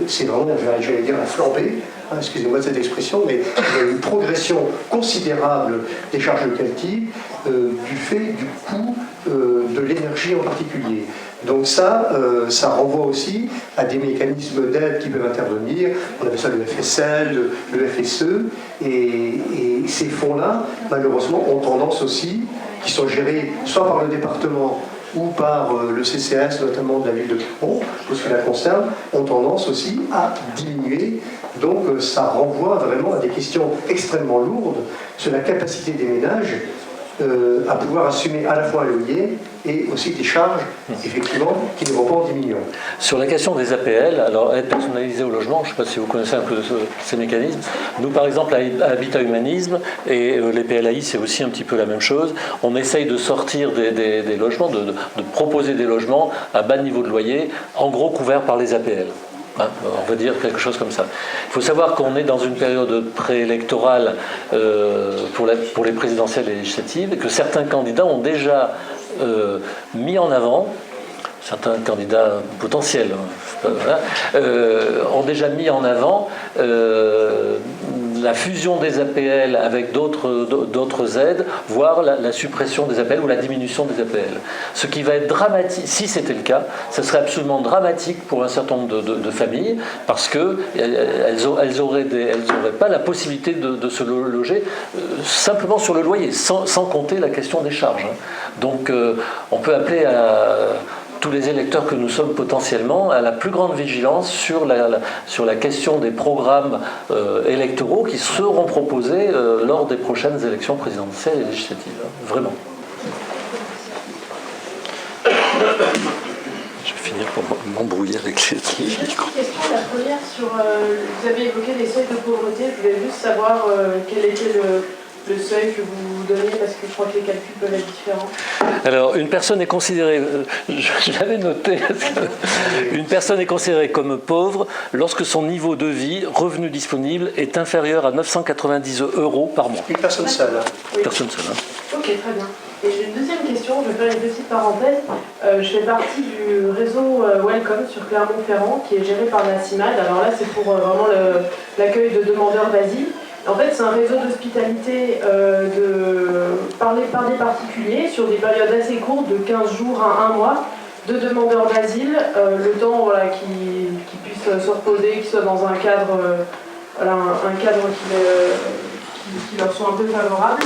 c'est vraiment, j'allais dire, la flambée. Excusez-moi de cette expression, mais il y a une progression considérable des charges locatives du fait du coût de l'énergie en particulier. Donc ça renvoie aussi à des mécanismes d'aide qui peuvent intervenir. On appelle ça le FSL, le FSE, et ces fonds-là, malheureusement, ont tendance aussi, qui sont gérés soit par le département ou par le CCAS, notamment de la ville de Clermont, pour ce qui la concerne, ont tendance aussi à diminuer. Donc ça renvoie vraiment à des questions extrêmement lourdes sur la capacité des ménages à pouvoir assumer à la fois un loyer et aussi des charges, effectivement, qui ne vont pas en diminuant. Sur la question des APL, alors aide personnalisée au logement, je ne sais pas si vous connaissez un peu ces mécanismes. Nous, par exemple, à Habitat Humanisme et les PLAI, c'est aussi un petit peu la même chose. On essaye de sortir des logements, de proposer des logements à bas niveau de loyer, en gros couverts par les APL. Hein, on va dire quelque chose comme ça. Il faut savoir qu'on est dans une période préélectorale pour les présidentielles et législatives et que certains candidats ont déjà mis en avant, certains candidats potentiels, ont déjà mis en avant la fusion des APL avec d'autres aides, voire la suppression des APL ou la diminution des APL. Ce qui va être dramatique, si c'était le cas, ce serait absolument dramatique pour un certain nombre de familles, parce qu'elles n'auraient pas la possibilité de se loger simplement sur le loyer, sans compter la question des charges. Donc on peut appeler à tous les électeurs que nous sommes potentiellement à la plus grande vigilance sur la question des programmes électoraux qui seront proposés lors des prochaines élections présidentielles et législatives. Vraiment. Je vais finir pour m'embrouiller avec les Deux questions. La première, vous avez évoqué les seuils de pauvreté. Je voulais juste savoir quel était le seuil que vous donniez, parce que je crois que les calculs peuvent être différents. Alors, une personne est considérée, je l'avais noté, une personne est considérée comme pauvre lorsque son niveau de vie, revenu disponible, est inférieur à 990 € par mois. Une personne seule. Oui. Personne seule. Ok, très bien. Et j'ai une deuxième question, je vais faire une petite parenthèse. Je fais partie du réseau Welcome sur Clermont-Ferrand, qui est géré par la CIMAD. Alors là, c'est pour vraiment l'accueil de demandeurs d'asile. En fait, c'est un réseau d'hospitalité par des particuliers sur des périodes assez courtes, de 15 jours à 1 mois, de demandeurs d'asile, le temps qu'ils puissent se reposer, qu'ils soient dans un cadre, un cadre qui leur soit un peu favorable.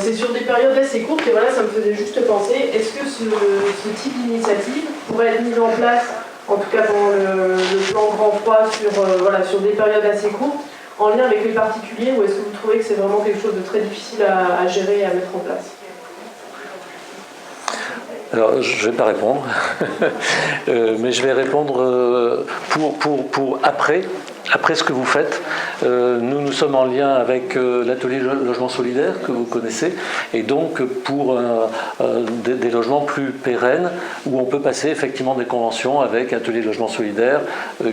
C'est sur des périodes assez courtes et voilà, ça me faisait juste penser, est-ce que ce type d'initiative pourrait être mis en place, en tout cas dans le plan grand froid, sur des périodes assez courtes, en lien avec les particuliers, ou est-ce que vous trouvez que c'est vraiment quelque chose de très difficile à gérer et à mettre en place? Alors, je ne vais pas répondre, mais je vais répondre pour après ce que vous faites. Nous sommes en lien avec l'atelier logement solidaire que vous connaissez, et donc pour des logements plus pérennes où on peut passer effectivement des conventions avec atelier logement solidaire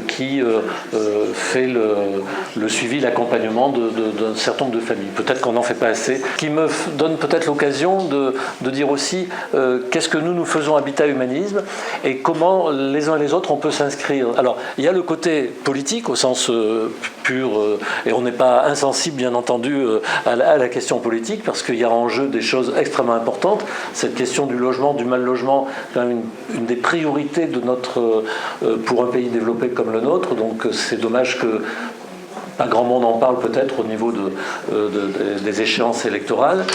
qui fait le suivi, l'accompagnement d'un certain nombre de familles. Peut-être qu'on n'en fait pas assez. Ce qui me donne peut-être l'occasion de dire aussi qu'est-ce que nous faisons Habitat Humanisme et comment les uns et les autres on peut s'inscrire. Alors il y a le côté politique au sens pur, et on n'est pas insensible bien entendu à la question politique, parce qu'il y a en jeu des choses extrêmement importantes. Cette question du logement, du mal logement, est quand même une des priorités de pour un pays développé comme le nôtre, donc c'est dommage que pas grand monde en parle peut-être au niveau des échéances électorales.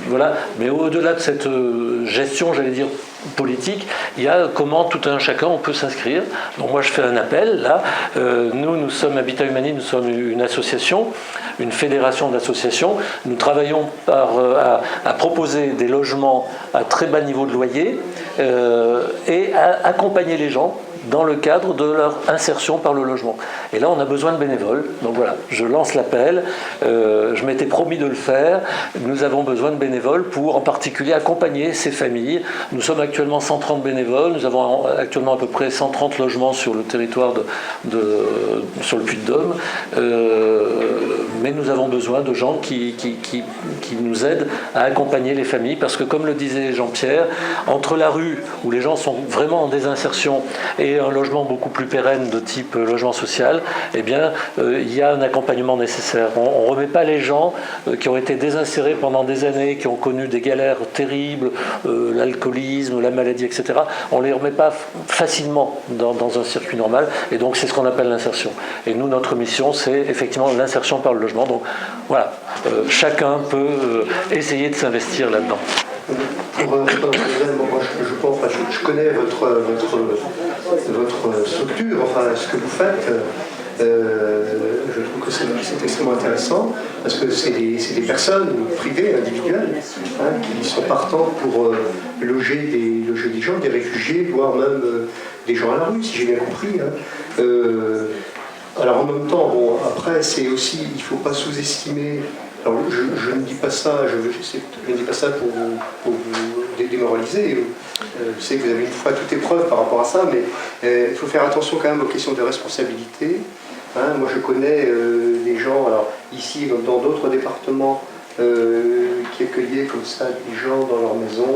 Voilà. Mais au-delà de cette gestion, j'allais dire, politique, il y a comment tout un chacun on peut s'inscrire. Donc moi je fais un appel là. Nous sommes Habitat Humanisme, nous sommes une association, une fédération d'associations. Nous travaillons à proposer des logements à très bas niveau de loyer et à accompagner les gens dans le cadre de leur insertion par le logement. Et là, on a besoin de bénévoles. Donc voilà, je lance l'appel. Je m'étais promis de le faire. Nous avons besoin de bénévoles pour, en particulier, accompagner ces familles. Nous sommes actuellement 130 bénévoles. Nous avons actuellement à peu près 130 logements sur le territoire sur le Puy-de-Dôme. Mais nous avons besoin de gens qui nous aident à accompagner les familles, parce que, comme le disait Jean-Pierre, entre la rue, où les gens sont vraiment en désinsertion, et un logement beaucoup plus pérenne de type logement social, eh bien, il y a un accompagnement nécessaire. On ne remet pas les gens qui ont été désinsérés pendant des années, qui ont connu des galères terribles, l'alcoolisme, la maladie, etc. On ne les remet pas facilement dans un circuit normal, et donc c'est ce qu'on appelle l'insertion. Et nous, notre mission, c'est effectivement l'insertion par le logement. Donc voilà, chacun peut essayer de s'investir là-dedans. Je connais votre structure, enfin ce que vous faites. Je trouve que c'est extrêmement intéressant, parce que c'est des personnes privées, individuelles, qui sont partantes pour loger des gens, des réfugiés, voire même des gens à la rue, si j'ai bien compris. Alors en même temps, bon, après, c'est aussi, il ne faut pas sous-estimer. Alors je ne dis pas ça, je ne dis pas ça pour vous démoraliser. Je sais que vous avez une fois toute épreuve par rapport à ça, mais il faut faire attention quand même aux questions de responsabilité. Moi je connais des gens, alors ici comme dans d'autres départements, qui accueillaient comme ça des gens dans leur maison,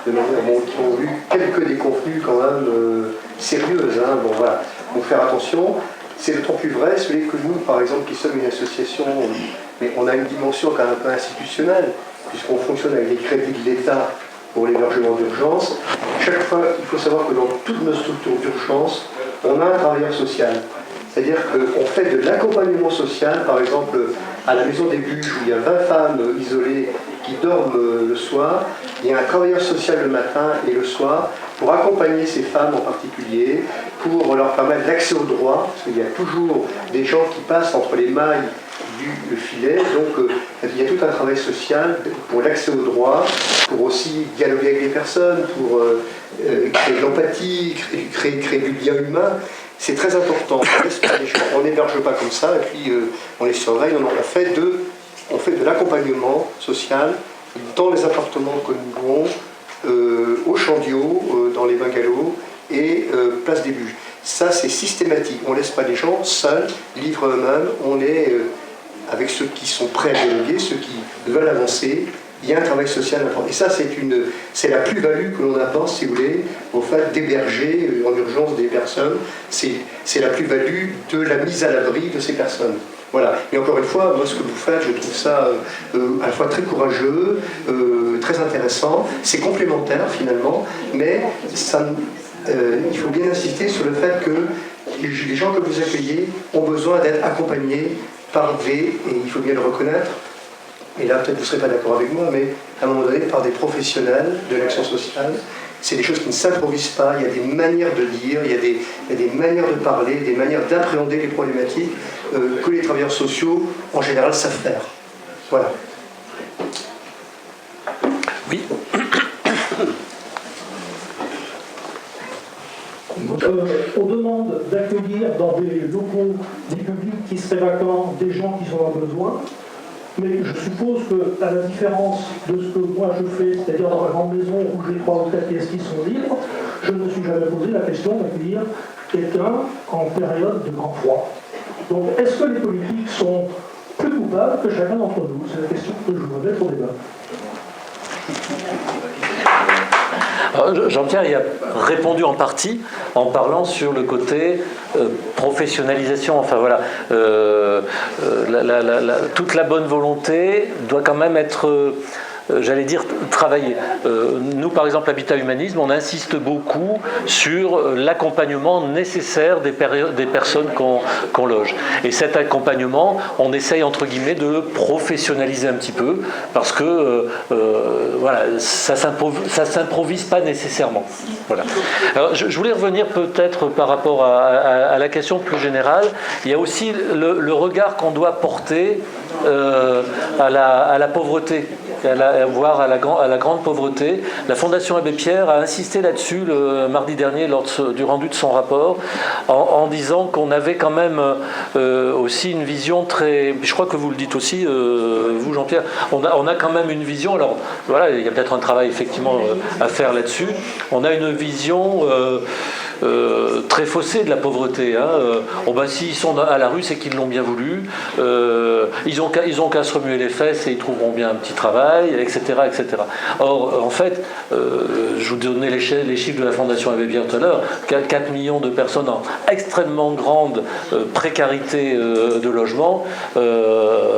de manière qui ont eu quelques déconvenues quand même sérieuses. Bon voilà, donc faire attention. c'est d'autant plus vrai, celui que nous, par exemple, qui sommes une association, mais on a une dimension quand même un peu institutionnelle, puisqu'on fonctionne avec des crédits de l'État pour l'hébergement d'urgence. Chaque fois, il faut savoir que dans toutes nos structures d'urgence, on a un travailleur social. C'est-à-dire qu'on fait de l'accompagnement social, par exemple, à la Maison des Bûches, où il y a 20 femmes isolées qui dorment le soir, il y a un travailleur social le matin et le soir pour accompagner ces femmes en particulier, pour leur permettre l'accès au droit, parce qu'il y a toujours des gens qui passent entre les mailles du filet, donc il y a tout un travail social pour l'accès au droit, pour aussi dialoguer avec les personnes, pour créer de l'empathie, créer du lien humain. C'est très important. On n'héberge pas comme ça, et puis on les surveille, on fait de l'accompagnement social dans les appartements que nous louons, au Chandiot, dans les bungalows, et place des Bûches. Ça, c'est systématique. On ne laisse pas les gens seuls, livrés eux-mêmes. On est avec ceux qui sont prêts à dialoguer, ceux qui veulent avancer. Il y a un travail social important. Et ça, c'est la plus-value que l'on apporte, si vous voulez, au fait d'héberger en urgence des personnes. C'est la plus-value de la mise à l'abri de ces personnes. Voilà. Et encore une fois, moi, ce que vous faites, je trouve ça à la fois très courageux, très intéressant. C'est complémentaire, finalement, mais il faut bien insister sur le fait que les gens que vous accueillez ont besoin d'être accompagnés par et il faut bien le reconnaître, et là peut-être vous ne serez pas d'accord avec moi, mais à un moment donné, par des professionnels de l'action sociale. C'est des choses qui ne s'improvisent pas, il y a des manières de dire, il y a des manières de parler, des manières d'appréhender les problématiques que les travailleurs sociaux, en général, savent faire. Voilà. Oui. On demande d'accueillir dans des locaux, des publics qui seraient vacants, des gens qui sont en besoin. Mais je suppose qu'à la différence de ce que moi je fais, c'est-à-dire dans ma grande maison où j'ai 3 ou 4 pièces qui sont libres, je ne me suis jamais posé la question d'accueillir quelqu'un en période de grand froid. Donc est-ce que les politiques sont plus coupables que chacun d'entre nous? C'est la question que je voudrais mettre au débat. Jean-Pierre y a répondu en partie en parlant sur le côté professionnalisation. Enfin voilà, toute la bonne volonté doit quand même être, j'allais dire, travaillée. Nous, par exemple, Habitat Humanisme, on insiste beaucoup sur l'accompagnement nécessaire des personnes qu'on loge. Et cet accompagnement, on essaye, entre guillemets, de le professionnaliser un petit peu, parce que voilà, ça s'improvise pas nécessairement. Voilà. Alors, je voulais revenir peut-être par rapport à la question plus générale. Il y a aussi le regard qu'on doit porter à la pauvreté, voire à la grande pauvreté. La Fondation Abbé Pierre a insisté là-dessus le mardi dernier lors du rendu de son rapport, en disant qu'on avait quand même aussi une vision très... Je crois que vous le dites aussi, vous Jean-Pierre, on a quand même une vision, alors voilà, il y a peut-être un travail effectivement à faire là-dessus. On a une vision... très faussée de la pauvreté. S'ils sont à la rue, c'est qu'ils l'ont bien voulu. Ils ont qu'à se remuer les fesses et ils trouveront bien un petit travail, etc. etc. Or, en fait, je vous donnais les chiffres de la Fondation Abbé Pierre tout à l'heure, 4 millions de personnes en extrêmement grande précarité de logement.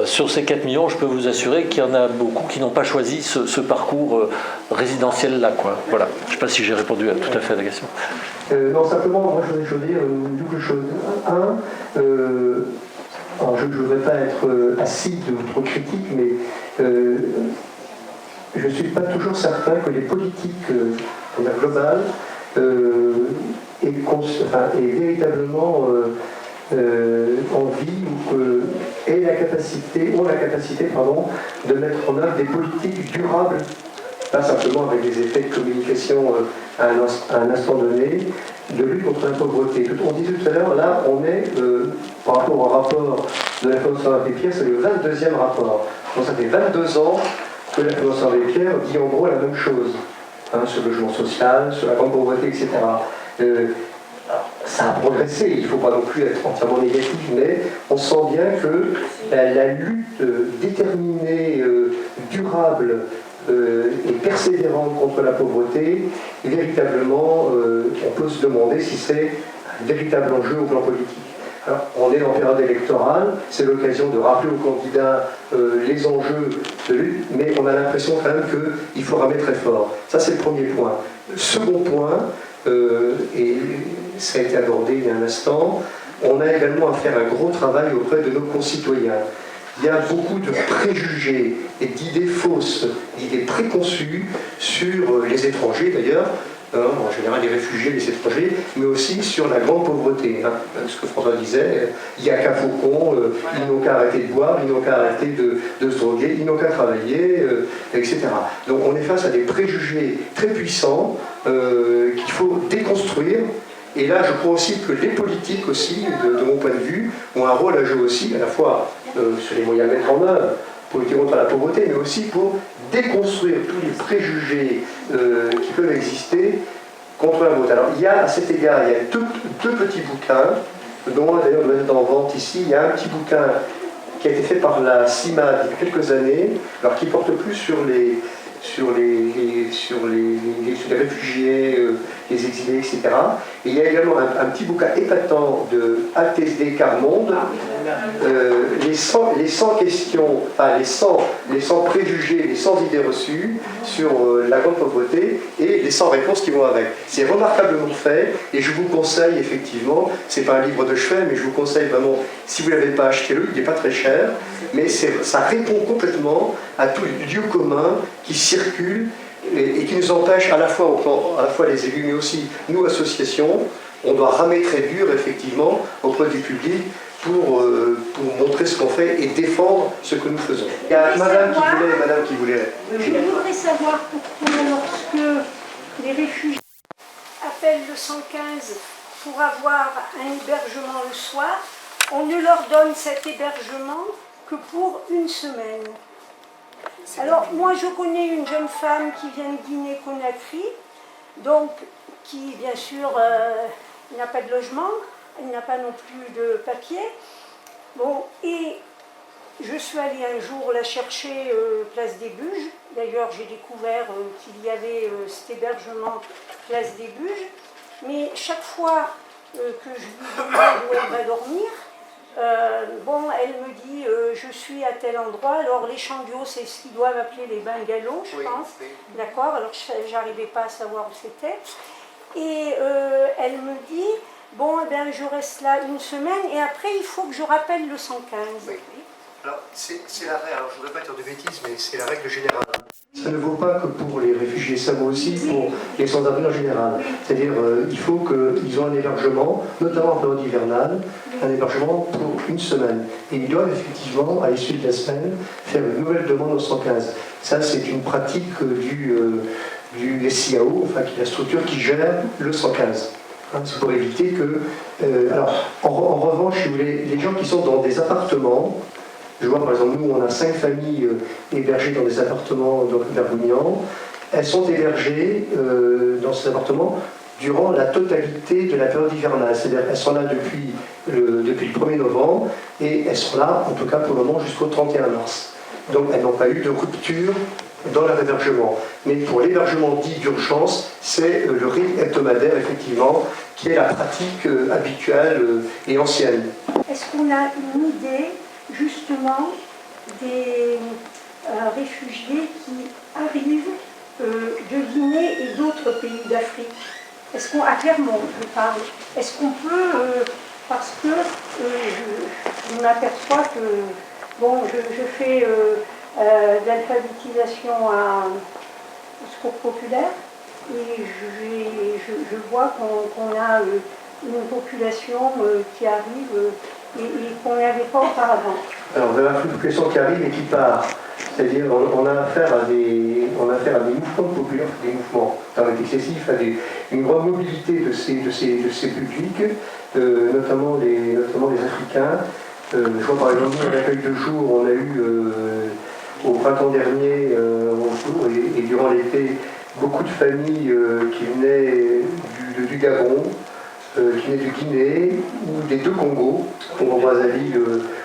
Sur ces 4 millions, je peux vous assurer qu'il y en a beaucoup qui n'ont pas choisi ce parcours résidentiel-là. Voilà. Je ne sais pas si j'ai répondu tout à fait à la question. Non, simplement, moi je voudrais dire une double chose. Alors je ne voudrais pas être acide de votre critique, mais je ne suis pas toujours certain que les politiques globales aient véritablement envie ou ont la capacité de mettre en œuvre des politiques durables, pas simplement avec des effets de communication à un instant donné, de lutte contre la pauvreté. On disait tout à l'heure, là, on est, par rapport au rapport de la Fondation Abbé Pierre, c'est le 22e rapport. Donc ça fait 22 ans que la Fondation Abbé Pierre dit en gros la même chose, sur le logement social, sur la grande pauvreté, etc. Ça a progressé, il ne faut pas non plus être entièrement négatif, mais on sent bien que la lutte déterminée, durable, et persévérante contre la pauvreté, véritablement, on peut se demander si c'est un véritable enjeu au plan politique. Alors, on est en période électorale, c'est l'occasion de rappeler aux candidats les enjeux de lutte, mais on a l'impression quand même qu'il faut ramer très fort. Ça, c'est le premier point. Second point, et ça a été abordé il y a un instant, on a également à faire un gros travail auprès de nos concitoyens. Il y a beaucoup de préjugés et d'idées fausses, d'idées préconçues sur les étrangers d'ailleurs, en général les réfugiés, les étrangers, mais aussi sur la grande pauvreté. Ce que François disait, il n'y a qu'à Faucon, ils n'ont qu'à arrêter de boire, ils n'ont qu'à arrêter de se droguer, ils n'ont qu'à travailler, etc. Donc on est face à des préjugés très puissants qu'il faut déconstruire. Et là, je crois aussi que les politiques aussi, de mon point de vue, ont un rôle à jouer aussi, à la fois sur les moyens à mettre en œuvre pour lutter contre la pauvreté, mais aussi pour déconstruire tous les préjugés qui peuvent exister contre la vôtre. Alors, il y a à cet égard, il y a deux petits bouquins, dont un d'ailleurs doit être en vente ici. Il y a un petit bouquin qui a été fait par la CIMAD il y a quelques années, alors qui porte plus sur les réfugiés, les exilés, etc. Et il y a également un petit bouquin épatant de ATSD Carmonde, les 100 questions, enfin les 100 préjugés, les 100 idées reçues sur la grande pauvreté et les 100 réponses qui vont avec. C'est remarquablement fait et je vous conseille effectivement, c'est pas un livre de chevet, mais je vous conseille vraiment, si vous ne l'avez pas, achetez-le, il n'est pas très cher, mais ça répond complètement à tous les lieux communs qui circulent et qui nous empêchent à la fois les élus, mais aussi nous, associations, on doit ramer très dur, effectivement, auprès du public pour montrer ce qu'on fait et défendre ce que nous faisons. Il y a madame qui voulait. Je voudrais savoir pourquoi, lorsque les réfugiés appellent le 115 pour avoir un hébergement le soir, on ne leur donne cet hébergement que pour une semaine. Alors, moi, je connais une jeune femme qui vient de Guinée-Conakry, donc qui, bien sûr, n'a pas de logement, elle n'a pas non plus de papier. Bon, et je suis allée un jour la chercher place des Buges. D'ailleurs, j'ai découvert qu'il y avait cet hébergement place des Buges. Mais chaque fois que je lui demande où elle va dormir, elle me dit je suis à tel endroit. Alors les chandios, c'est ce qu'ils doivent appeler les bungalows, je pense. Oui. D'accord, alors j'arrivais pas à savoir où c'était. Et elle me dit je reste là une semaine et après il faut que je rappelle le 115. Oui. Alors c'est la règle, alors je ne voudrais pas dire de bêtises, mais c'est la règle générale. Ça ne vaut pas que pour les réfugiés, ça vaut aussi pour les sans-abri en général. C'est-à-dire il faut qu'ils aient un hébergement, notamment en période hivernale, un hébergement pour une semaine. Et ils doivent effectivement, à l'issue de la semaine, faire une nouvelle demande au 115. Ça, c'est une pratique du SIAO, enfin qui est la structure qui gère le 115. C'est pour éviter que... en revanche, si vous voulez, les gens qui sont dans des appartements, je vois par exemple, nous on a 5 familles hébergées dans des appartements d'Argounian, elles sont hébergées dans ces appartements durant la totalité de la période hivernale, c'est-à-dire qu'elles sont là depuis le 1er novembre et elles sont là, en tout cas pour le moment, jusqu'au 31 mars. Donc elles n'ont pas eu de rupture dans leur hébergement. Mais pour l'hébergement dit d'urgence, c'est le rythme hebdomadaire, effectivement, qui est la pratique habituelle et ancienne. Est-ce qu'on a une idée, justement, des réfugiés qui arrivent de Guinée et d'autres pays d'Afrique? Est-ce qu'on, à Clermont, je parle, est-ce qu'on peut, parce que je m'aperçois que, je fais de l'alphabétisation au secours populaire et je vois qu'on a une population qui arrive et qu'on n'avait pas auparavant. Alors, vous avez une population qui arrive et qui part. C'est-à-dire, on a affaire à des mouvements de population, des mouvements, ça va être excessif, à une grande mobilité de ces publics, notamment les Africains. Je vois par exemple, un accueil de jour, on a eu au printemps dernier, et durant l'été, beaucoup de familles qui venaient du Gabon, qui venaient du Guinée, ou des deux Congos, Congo-Brazzaville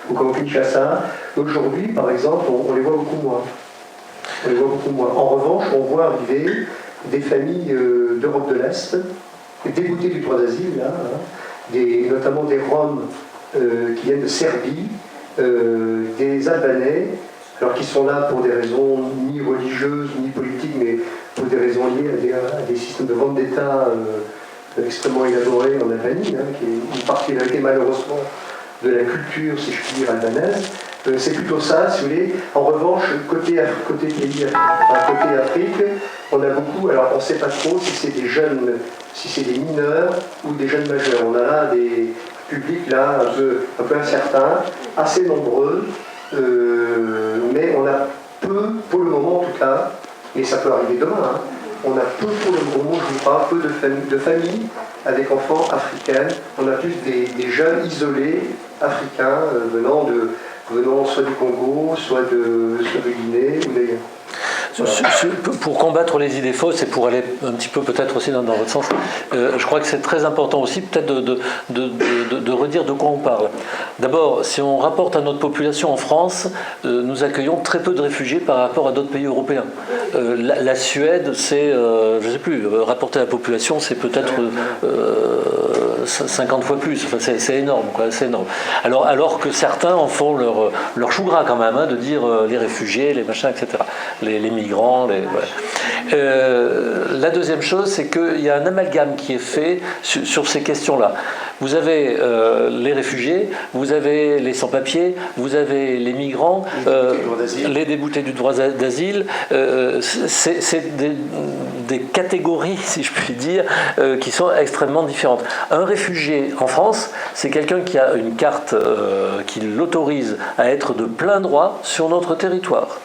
ou Congo-Kinshasa. Aujourd'hui, par exemple, on les voit beaucoup moins. En revanche, on voit arriver des familles d'Europe de l'Est, dégoûtées du droit d'asile, là, notamment des Roms qui viennent de Serbie, des Albanais, alors qui sont là pour des raisons ni religieuses ni politiques, mais pour des raisons liées à des systèmes de vendetta extrêmement élaborés en Albanie, hein, qui est une particularité malheureusement de la culture, si je puis dire, albanaise. C'est plutôt ça, si vous voulez. En revanche, côté pays, côté Afrique, on a beaucoup, alors on ne sait pas trop si c'est des jeunes, si c'est des mineurs ou des jeunes majeurs. On a là des publics là un peu incertains, assez nombreux, mais on a peu, pour le moment en tout cas, et ça peut arriver demain, hein, on a peu pour le moment, je vous parle, peu de familles avec enfants africaines. On a plus des jeunes isolés africains venant soit du Congo, soit de Guinée ou d'ailleurs. Voilà. Pour combattre les idées fausses et pour aller un petit peu peut-être aussi dans votre sens, je crois que c'est très important aussi peut-être de redire de quoi on parle. D'abord, si on rapporte à notre population en France, nous accueillons très peu de réfugiés par rapport à d'autres pays européens. La Suède, c'est, je ne sais plus, rapporté à la population, c'est peut-être 50 fois plus. Enfin, c'est énorme, quoi, c'est énorme. Alors que certains en font leur chou gras quand même, hein, de dire les réfugiés, les machins, etc. Les migrants, voilà. La deuxième chose, c'est qu'il y a un amalgame qui est fait sur ces questions-là. Vous avez les réfugiés, vous avez les sans-papiers, vous avez les migrants, les déboutés du droit d'asile. C'est des catégories, si je puis dire, qui sont extrêmement différentes. Un réfugié en France, c'est quelqu'un qui a une carte qui l'autorise à être de plein droit sur notre territoire.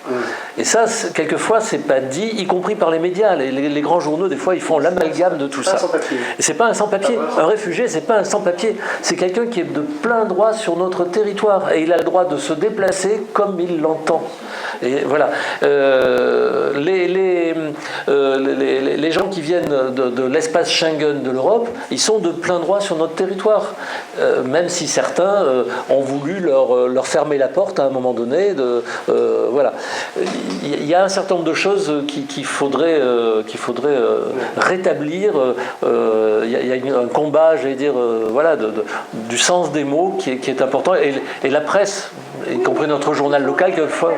Et ça, quelquefois, c'est pas dit, y compris par les médias. Les grands journaux, des fois, ils font l'amalgame de tout ça. Et c'est pas un sans-papier. Un réfugié, c'est pas un sans-papier. C'est quelqu'un qui est de plein droit sur notre territoire. Et il a le droit de se déplacer comme il l'entend. Et voilà. Les gens qui viennent de l'espace Schengen de l'Europe, ils sont de plein droit sur notre territoire. Même si certains ont voulu leur fermer la porte à un moment donné. Voilà. Il y a un certain nombre de choses qu'il faudrait rétablir. Il y a un combat, j'allais dire, voilà, du sens des mots qui est important. Et la presse, y compris notre journal local, quelquefois.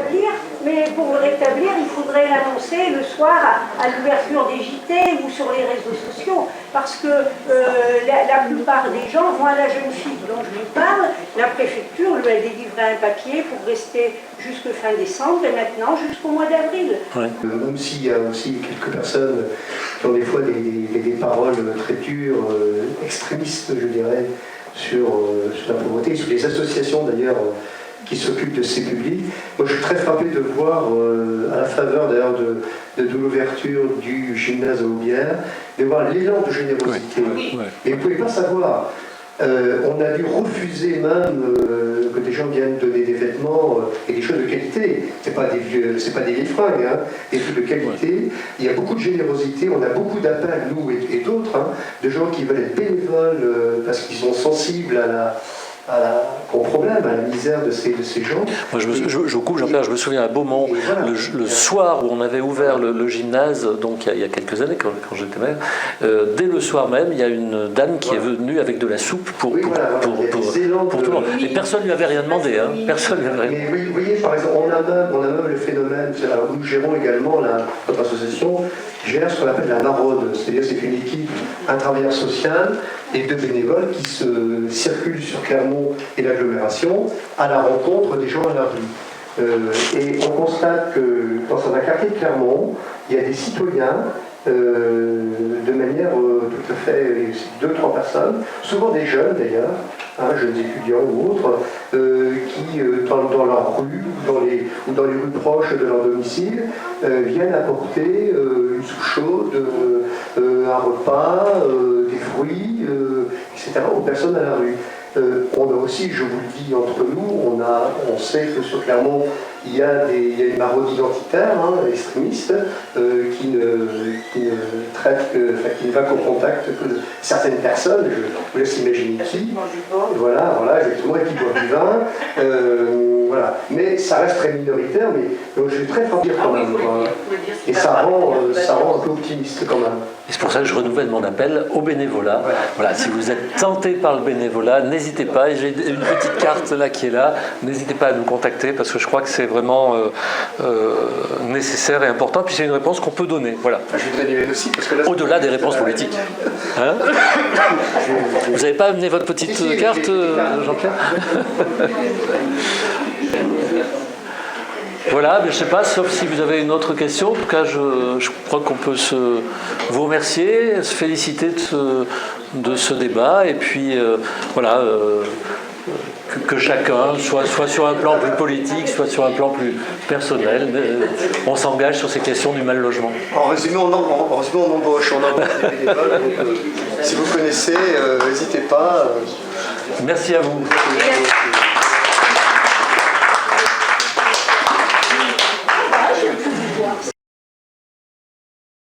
Mais pour le rétablir, il faudrait l'annoncer le soir à l'ouverture des JT ou sur les réseaux sociaux. Parce que la plupart des gens vont à la jeune fille dont je vous parle. La préfecture lui a délivré un papier pour rester jusqu'à fin décembre et maintenant jusqu'au mois d'avril. Ouais. Même s'il y a aussi quelques personnes qui ont des fois des paroles très dures, extrémistes, je dirais, sur la pauvreté, sur les associations d'ailleurs qui s'occupent de ces publics. Moi, je suis très frappé de voir, à la faveur d'ailleurs de l'ouverture du gymnase à Aubière, de voir l'élan de générosité. Oui. Mais vous ne pouvez pas savoir. On a dû refuser même que des gens viennent donner des vêtements et des choses de qualité. C'est pas des vieilles fringues, hein, des trucs de qualité. Il y a beaucoup de générosité. On a beaucoup d'appels, nous et d'autres, hein, de gens qui veulent être bénévoles parce qu'ils sont sensibles au problème, à la misère de ces gens. Moi, je coupe, Jean-Pierre, je me souviens à Beaumont, voilà, le soir où on avait ouvert le gymnase, donc il y a quelques années, quand j'étais maire, dès le soir même, il y a une dame qui est venue avec de la soupe pour tout le monde. Et personne ne lui avait rien demandé. Hein. Personne lui avait rien. Mais vous voyez, par exemple, on a même le phénomène, nous gérons également, notre association gère ce qu'on appelle la maraude, c'est-à-dire c'est une équipe, un travailleur social et deux bénévoles qui se circulent sur Clermont et l'agglomération à la rencontre des gens à la rue. Et on constate que dans un quartier de Clermont, il y a des citoyens de manière tout à fait, 2-3 personnes, souvent des jeunes d'ailleurs, hein, jeunes étudiants ou autres, qui dans leur rue ou dans les rues proches de leur domicile viennent apporter une soupe chaude, un repas, des fruits, etc. aux personnes à la rue. On a aussi, je vous le dis entre nous, on sait que sur Clermont, il y a une maraude identitaire, extrémiste, qui ne va qu'au contact que de certaines personnes, je vous laisse imaginer qui. Voilà, exactement, et qui boivent du vin. Voilà. Mais ça reste très minoritaire, mais donc je suis très fier quand même. Quoi. Et ça rend un peu optimiste quand même. Et c'est pour ça que je renouvelle mon appel au bénévolat. Voilà, si vous êtes tenté par le bénévolat, n'hésitez pas. Et j'ai une petite carte là qui est là. N'hésitez pas à nous contacter parce que je crois que c'est vraiment nécessaire et important. Puis c'est une réponse qu'on peut donner. Voilà. Je voudrais dire aussi parce que là, au-delà des réponses politiques. Hein, vous n'avez pas amené votre petite carte, Jean-Pierre? Voilà, mais je ne sais pas, sauf si vous avez une autre question. En tout cas, je crois qu'on peut vous remercier, se féliciter de ce débat, et puis voilà, que chacun, soit sur un plan plus politique, soit sur un plan plus personnel, on s'engage sur ces questions du mal logement. En résumé, on embauche des bénévoles. Donc, si vous connaissez, n'hésitez pas. Merci à vous.